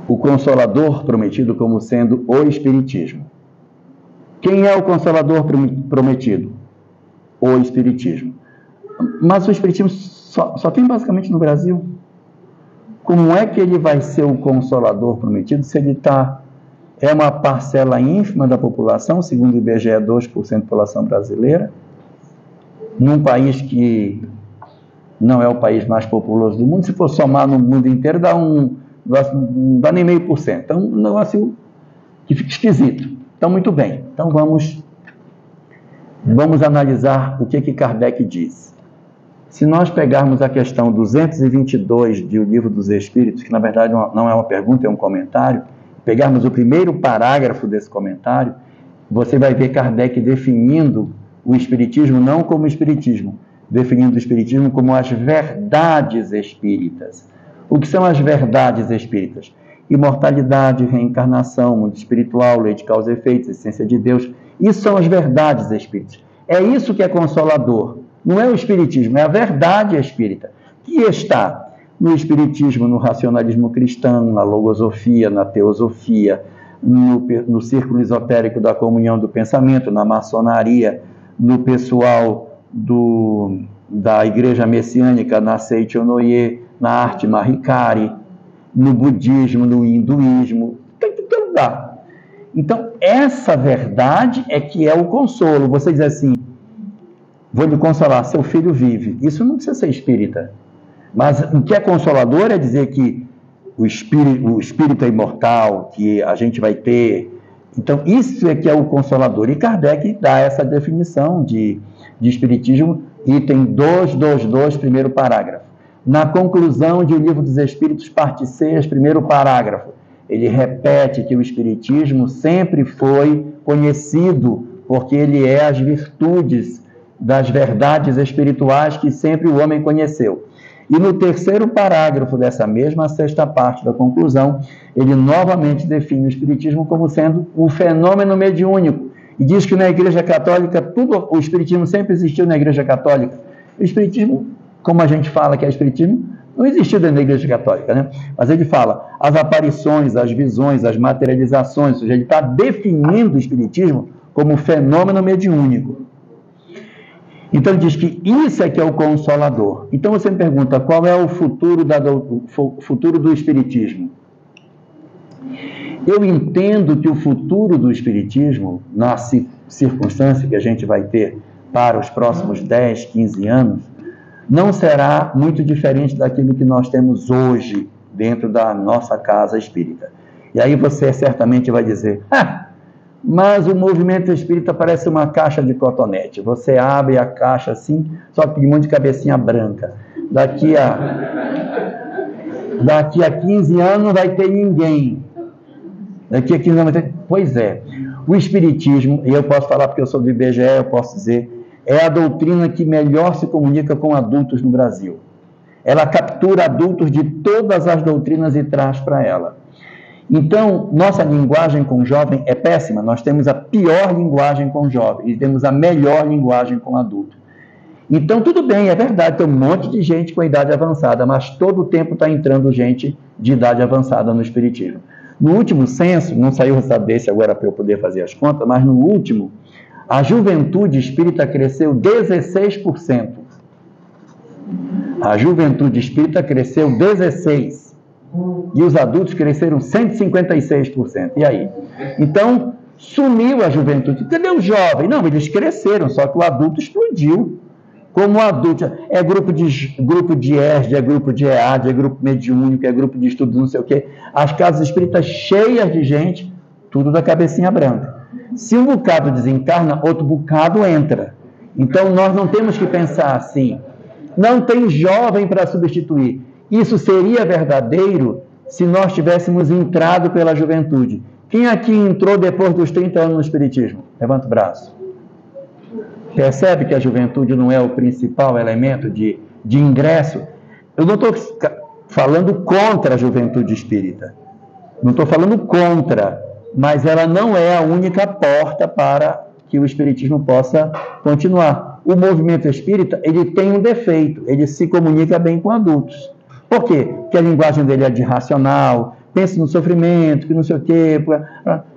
o Consolador prometido como sendo o Espiritismo. Quem é o Consolador prometido? O Espiritismo. Mas o Espiritismo só tem basicamente no Brasil. Como é que ele vai ser o Consolador prometido se ele é uma parcela ínfima da população, segundo o IBGE, 2% da população brasileira, num país que não é o país mais populoso do mundo? Se for somar no mundo inteiro, não dá nem 0,5%. Então, um negócio que fica esquisito. Então, muito bem. Então, vamos analisar o que Kardec diz. Se nós pegarmos a questão 222 do Livro dos Espíritos, que na verdade não é uma pergunta, é um comentário, pegarmos o primeiro parágrafo desse comentário, você vai ver Kardec definindo o Espiritismo não como Espiritismo, definindo o Espiritismo como as verdades espíritas. O que são as verdades espíritas? Imortalidade, reencarnação, mundo espiritual, lei de causa e efeitos, essência de Deus. Isso são as verdades espíritas. É isso que é consolador. Não é o Espiritismo, é a verdade espírita, que está no Espiritismo, no racionalismo cristão, na logosofia, na teosofia, no círculo esotérico da comunhão do pensamento, na maçonaria, no pessoal da Igreja Messiânica, na Seichonoye, na arte Mahikari, no budismo, no hinduísmo, tem que ter lugar. Então, essa verdade é que é o consolo. Você diz assim, vou lhe consolar, seu filho vive. Isso não precisa ser espírita. Mas o que é consolador é dizer que o espírito é imortal, que a gente vai ter. Então, isso é que é o consolador. E Kardec dá essa definição de espiritismo, item 222, primeiro parágrafo. Na conclusão de O Livro dos Espíritos, parte 6, primeiro parágrafo, ele repete que o espiritismo sempre foi conhecido, porque ele é as virtudes das verdades espirituais que sempre o homem conheceu. E no terceiro parágrafo dessa mesma sexta parte da conclusão, ele novamente define o espiritismo como sendo um fenômeno mediúnico. E diz que na Igreja Católica, o espiritismo sempre existiu na Igreja Católica. O espiritismo, como a gente fala que é espiritismo, não existiu dentro da Igreja Católica, né? Mas ele fala as aparições, as visões, as materializações, ou seja, ele está definindo o espiritismo como um fenômeno mediúnico. Então ele diz que isso é que é o consolador. Então você me pergunta, qual é o futuro do espiritismo? Eu entendo que o futuro do espiritismo, na circunstância que a gente vai ter para os próximos 10, 15 anos, não será muito diferente daquilo que nós temos hoje dentro da nossa casa espírita. E aí você certamente vai dizer, mas o movimento espírita parece uma caixa de cotonete. Você abre a caixa assim, só que tem um monte de cabecinha branca. Daqui a 15 anos não vai ter ninguém. Daqui a 15 anos vai ter... Pois é. O espiritismo, e eu posso falar porque eu sou do IBGE, eu posso dizer, é a doutrina que melhor se comunica com adultos no Brasil. Ela captura adultos de todas as doutrinas e traz para ela. Então, nossa linguagem com jovem é péssima. Nós temos a pior linguagem com jovem e temos a melhor linguagem com adulto. Então, tudo bem, é verdade, tem um monte de gente com idade avançada, mas todo o tempo está entrando gente de idade avançada no espiritismo. No último censo, não saiu o resultado desse agora para eu poder fazer as contas, mas no último, a juventude espírita cresceu 16%. A juventude espírita cresceu 16%. E os adultos cresceram 156%. E aí? Então, sumiu a juventude. Cadê o jovem? Não, eles cresceram, só que o adulto explodiu. Como o adulto, é grupo de ESD, é grupo de EAD, é grupo mediúnico, é grupo de estudo, não sei o quê. As casas espíritas cheias de gente, tudo da cabecinha branca. Se um bocado desencarna, outro bocado entra. Então, nós não temos que pensar assim. Não tem jovem para substituir. Isso seria verdadeiro se nós tivéssemos entrado pela juventude. Quem aqui entrou depois dos 30 anos no Espiritismo? Levanta o braço. Percebe que a juventude não é o principal elemento de ingresso? Eu não estou falando contra a juventude espírita. Não estou falando contra, mas ela não é a única porta para que o Espiritismo possa continuar. O movimento espírita, ele tem um defeito, ele se comunica bem com adultos. Por quê? Porque a linguagem dele é de racional, pensa no sofrimento, que não sei o quê,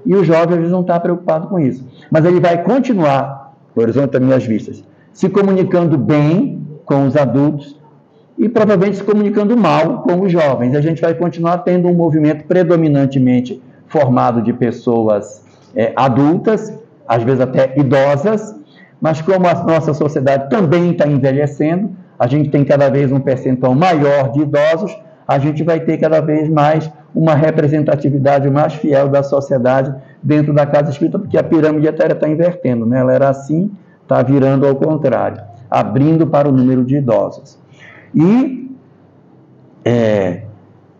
e o jovem às vezes não está preocupado com isso. Mas ele vai continuar, no horizonte das minhas vistas, se comunicando bem com os adultos e provavelmente se comunicando mal com os jovens. A gente vai continuar tendo um movimento predominantemente formado de pessoas adultas, às vezes até idosas, mas como a nossa sociedade também está envelhecendo, a gente tem cada vez um percentual maior de idosos, a gente vai ter cada vez mais uma representatividade mais fiel da sociedade dentro da casa espírita, porque a pirâmide até está invertendo, né? Ela era assim, está virando ao contrário, abrindo para o número de idosos. E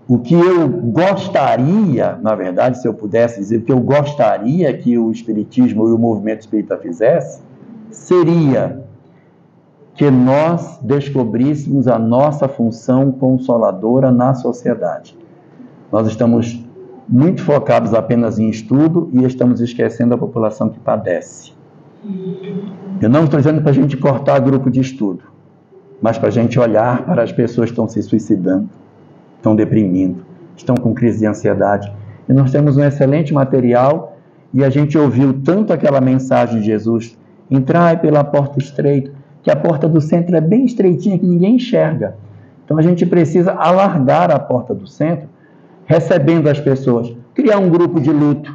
o que eu gostaria, na verdade, se eu pudesse dizer, o que eu gostaria que o Espiritismo e o movimento espírita fizesse, seria que nós descobríssemos a nossa função consoladora na sociedade. Nós estamos muito focados apenas em estudo e estamos esquecendo a população que padece. Eu não estou dizendo para a gente cortar grupo de estudo, mas para a gente olhar para as pessoas que estão se suicidando, estão deprimindo, estão com crise de ansiedade. E nós temos um excelente material e a gente ouviu tanto aquela mensagem de Jesus, entrai pela porta estreita, que a porta do centro é bem estreitinha, que ninguém enxerga. Então a gente precisa alargar a porta do centro, recebendo as pessoas, criar um grupo de luto.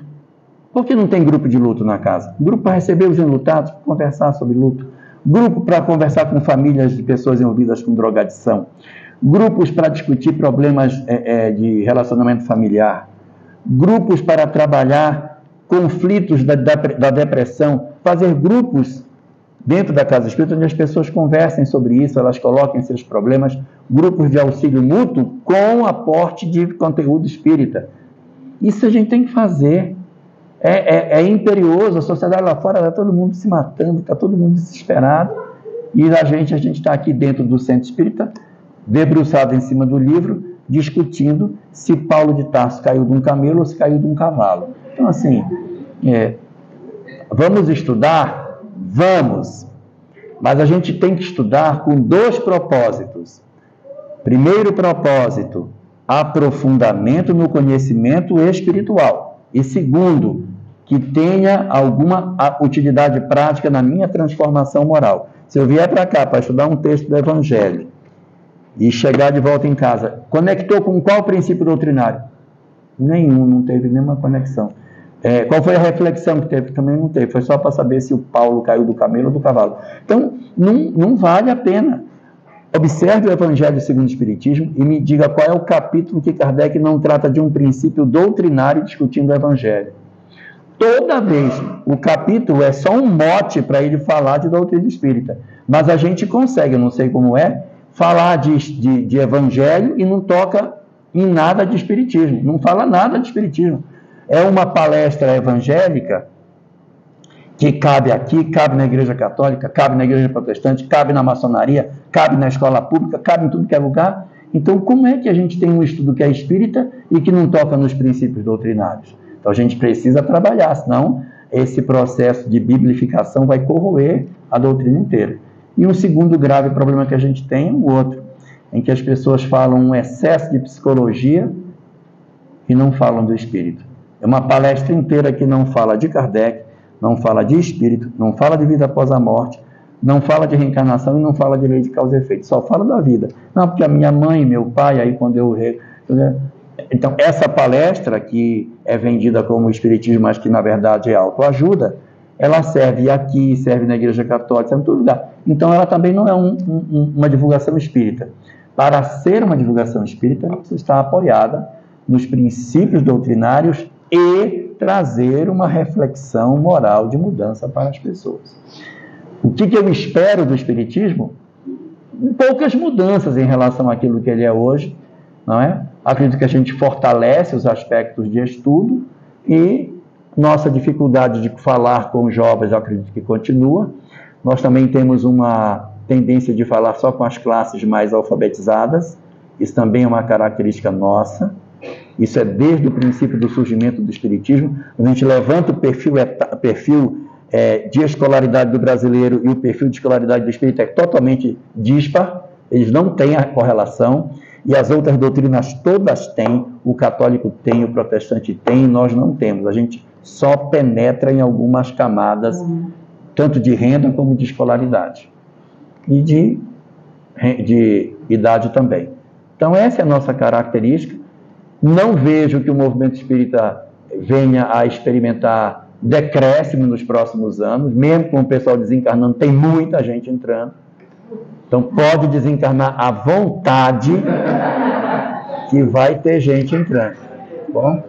Por que não tem grupo de luto na casa? Grupo para receber os enlutados, para conversar sobre luto. Grupo para conversar com famílias de pessoas envolvidas com drogadição. Grupos para discutir problemas de relacionamento familiar. Grupos para trabalhar conflitos da depressão. Fazer grupos dentro da casa espírita, onde as pessoas conversem sobre isso, elas coloquem seus problemas, grupos de auxílio mútuo com aporte de conteúdo espírita. Isso a gente tem que fazer. É imperioso, a sociedade lá fora está todo mundo se matando, está todo mundo desesperado, e a gente está aqui dentro do centro espírita, debruçado em cima do livro, discutindo se Paulo de Tarso caiu de um camelo ou se caiu de um cavalo. Então, assim, vamos estudar? Vamos, mas a gente tem que estudar com 2 propósitos. Primeiro propósito, aprofundamento no conhecimento espiritual. E segundo, que tenha alguma utilidade prática na minha transformação moral. Se eu vier para cá para estudar um texto do Evangelho e chegar de volta em casa, conectou com qual princípio doutrinário? Nenhum, não teve nenhuma conexão. Qual foi a reflexão que teve? Também não teve. Foi só para saber se o Paulo caiu do camelo ou do cavalo. Então, não vale a pena. Observe o Evangelho segundo o Espiritismo e me diga qual é o capítulo que Kardec não trata de um princípio doutrinário discutindo o Evangelho. Toda vez, o capítulo é só um mote para ele falar de doutrina espírita. Mas a gente consegue, eu não sei como falar de Evangelho e não toca em nada de Espiritismo. Não fala nada de Espiritismo. É uma palestra evangélica que cabe aqui, cabe na Igreja Católica, cabe na Igreja Protestante, cabe na maçonaria, cabe na escola pública, cabe em tudo que é lugar. Então, como é que a gente tem um estudo que é espírita e que não toca nos princípios doutrinários? Então, a gente precisa trabalhar, senão esse processo de biblificação vai corroer a doutrina inteira. E um segundo grave problema que a gente tem é o outro, em que as pessoas falam um excesso de psicologia e não falam do espírito. É uma palestra inteira que não fala de Kardec, não fala de espírito, não fala de vida após a morte, não fala de reencarnação e não fala de lei de causa e efeito, só fala da vida. Não, porque a minha mãe, meu pai, aí quando Então, essa palestra, que é vendida como espiritismo, mas que na verdade é autoajuda, ela serve aqui, serve na Igreja Católica, serve em todo lugar. Então, ela também não é uma divulgação espírita. Para ser uma divulgação espírita, ela precisa estar apoiada nos princípios doutrinários e trazer uma reflexão moral de mudança para as pessoas. O que eu espero do espiritismo? Poucas mudanças em relação àquilo que ele é hoje, não é? Acredito que a gente fortalece os aspectos de estudo e nossa dificuldade de falar com os jovens, eu acredito que continua. Nós também temos uma tendência de falar só com as classes mais alfabetizadas. Isso também é uma característica nossa. Isso é desde o princípio do surgimento do espiritismo. Quando a gente levanta o perfil de escolaridade do brasileiro e o perfil de escolaridade do espírita é totalmente dispar. Eles não têm a correlação. E as outras doutrinas todas têm, o católico tem, o protestante tem, nós não temos. A gente só penetra em algumas camadas, tanto de renda como de escolaridade. E de idade também. Então, essa é a nossa característica. Não vejo que o movimento espírita venha a experimentar decréscimo nos próximos anos, mesmo com o pessoal desencarnando, tem muita gente entrando. Então, pode desencarnar à vontade, que vai ter gente entrando. Bom?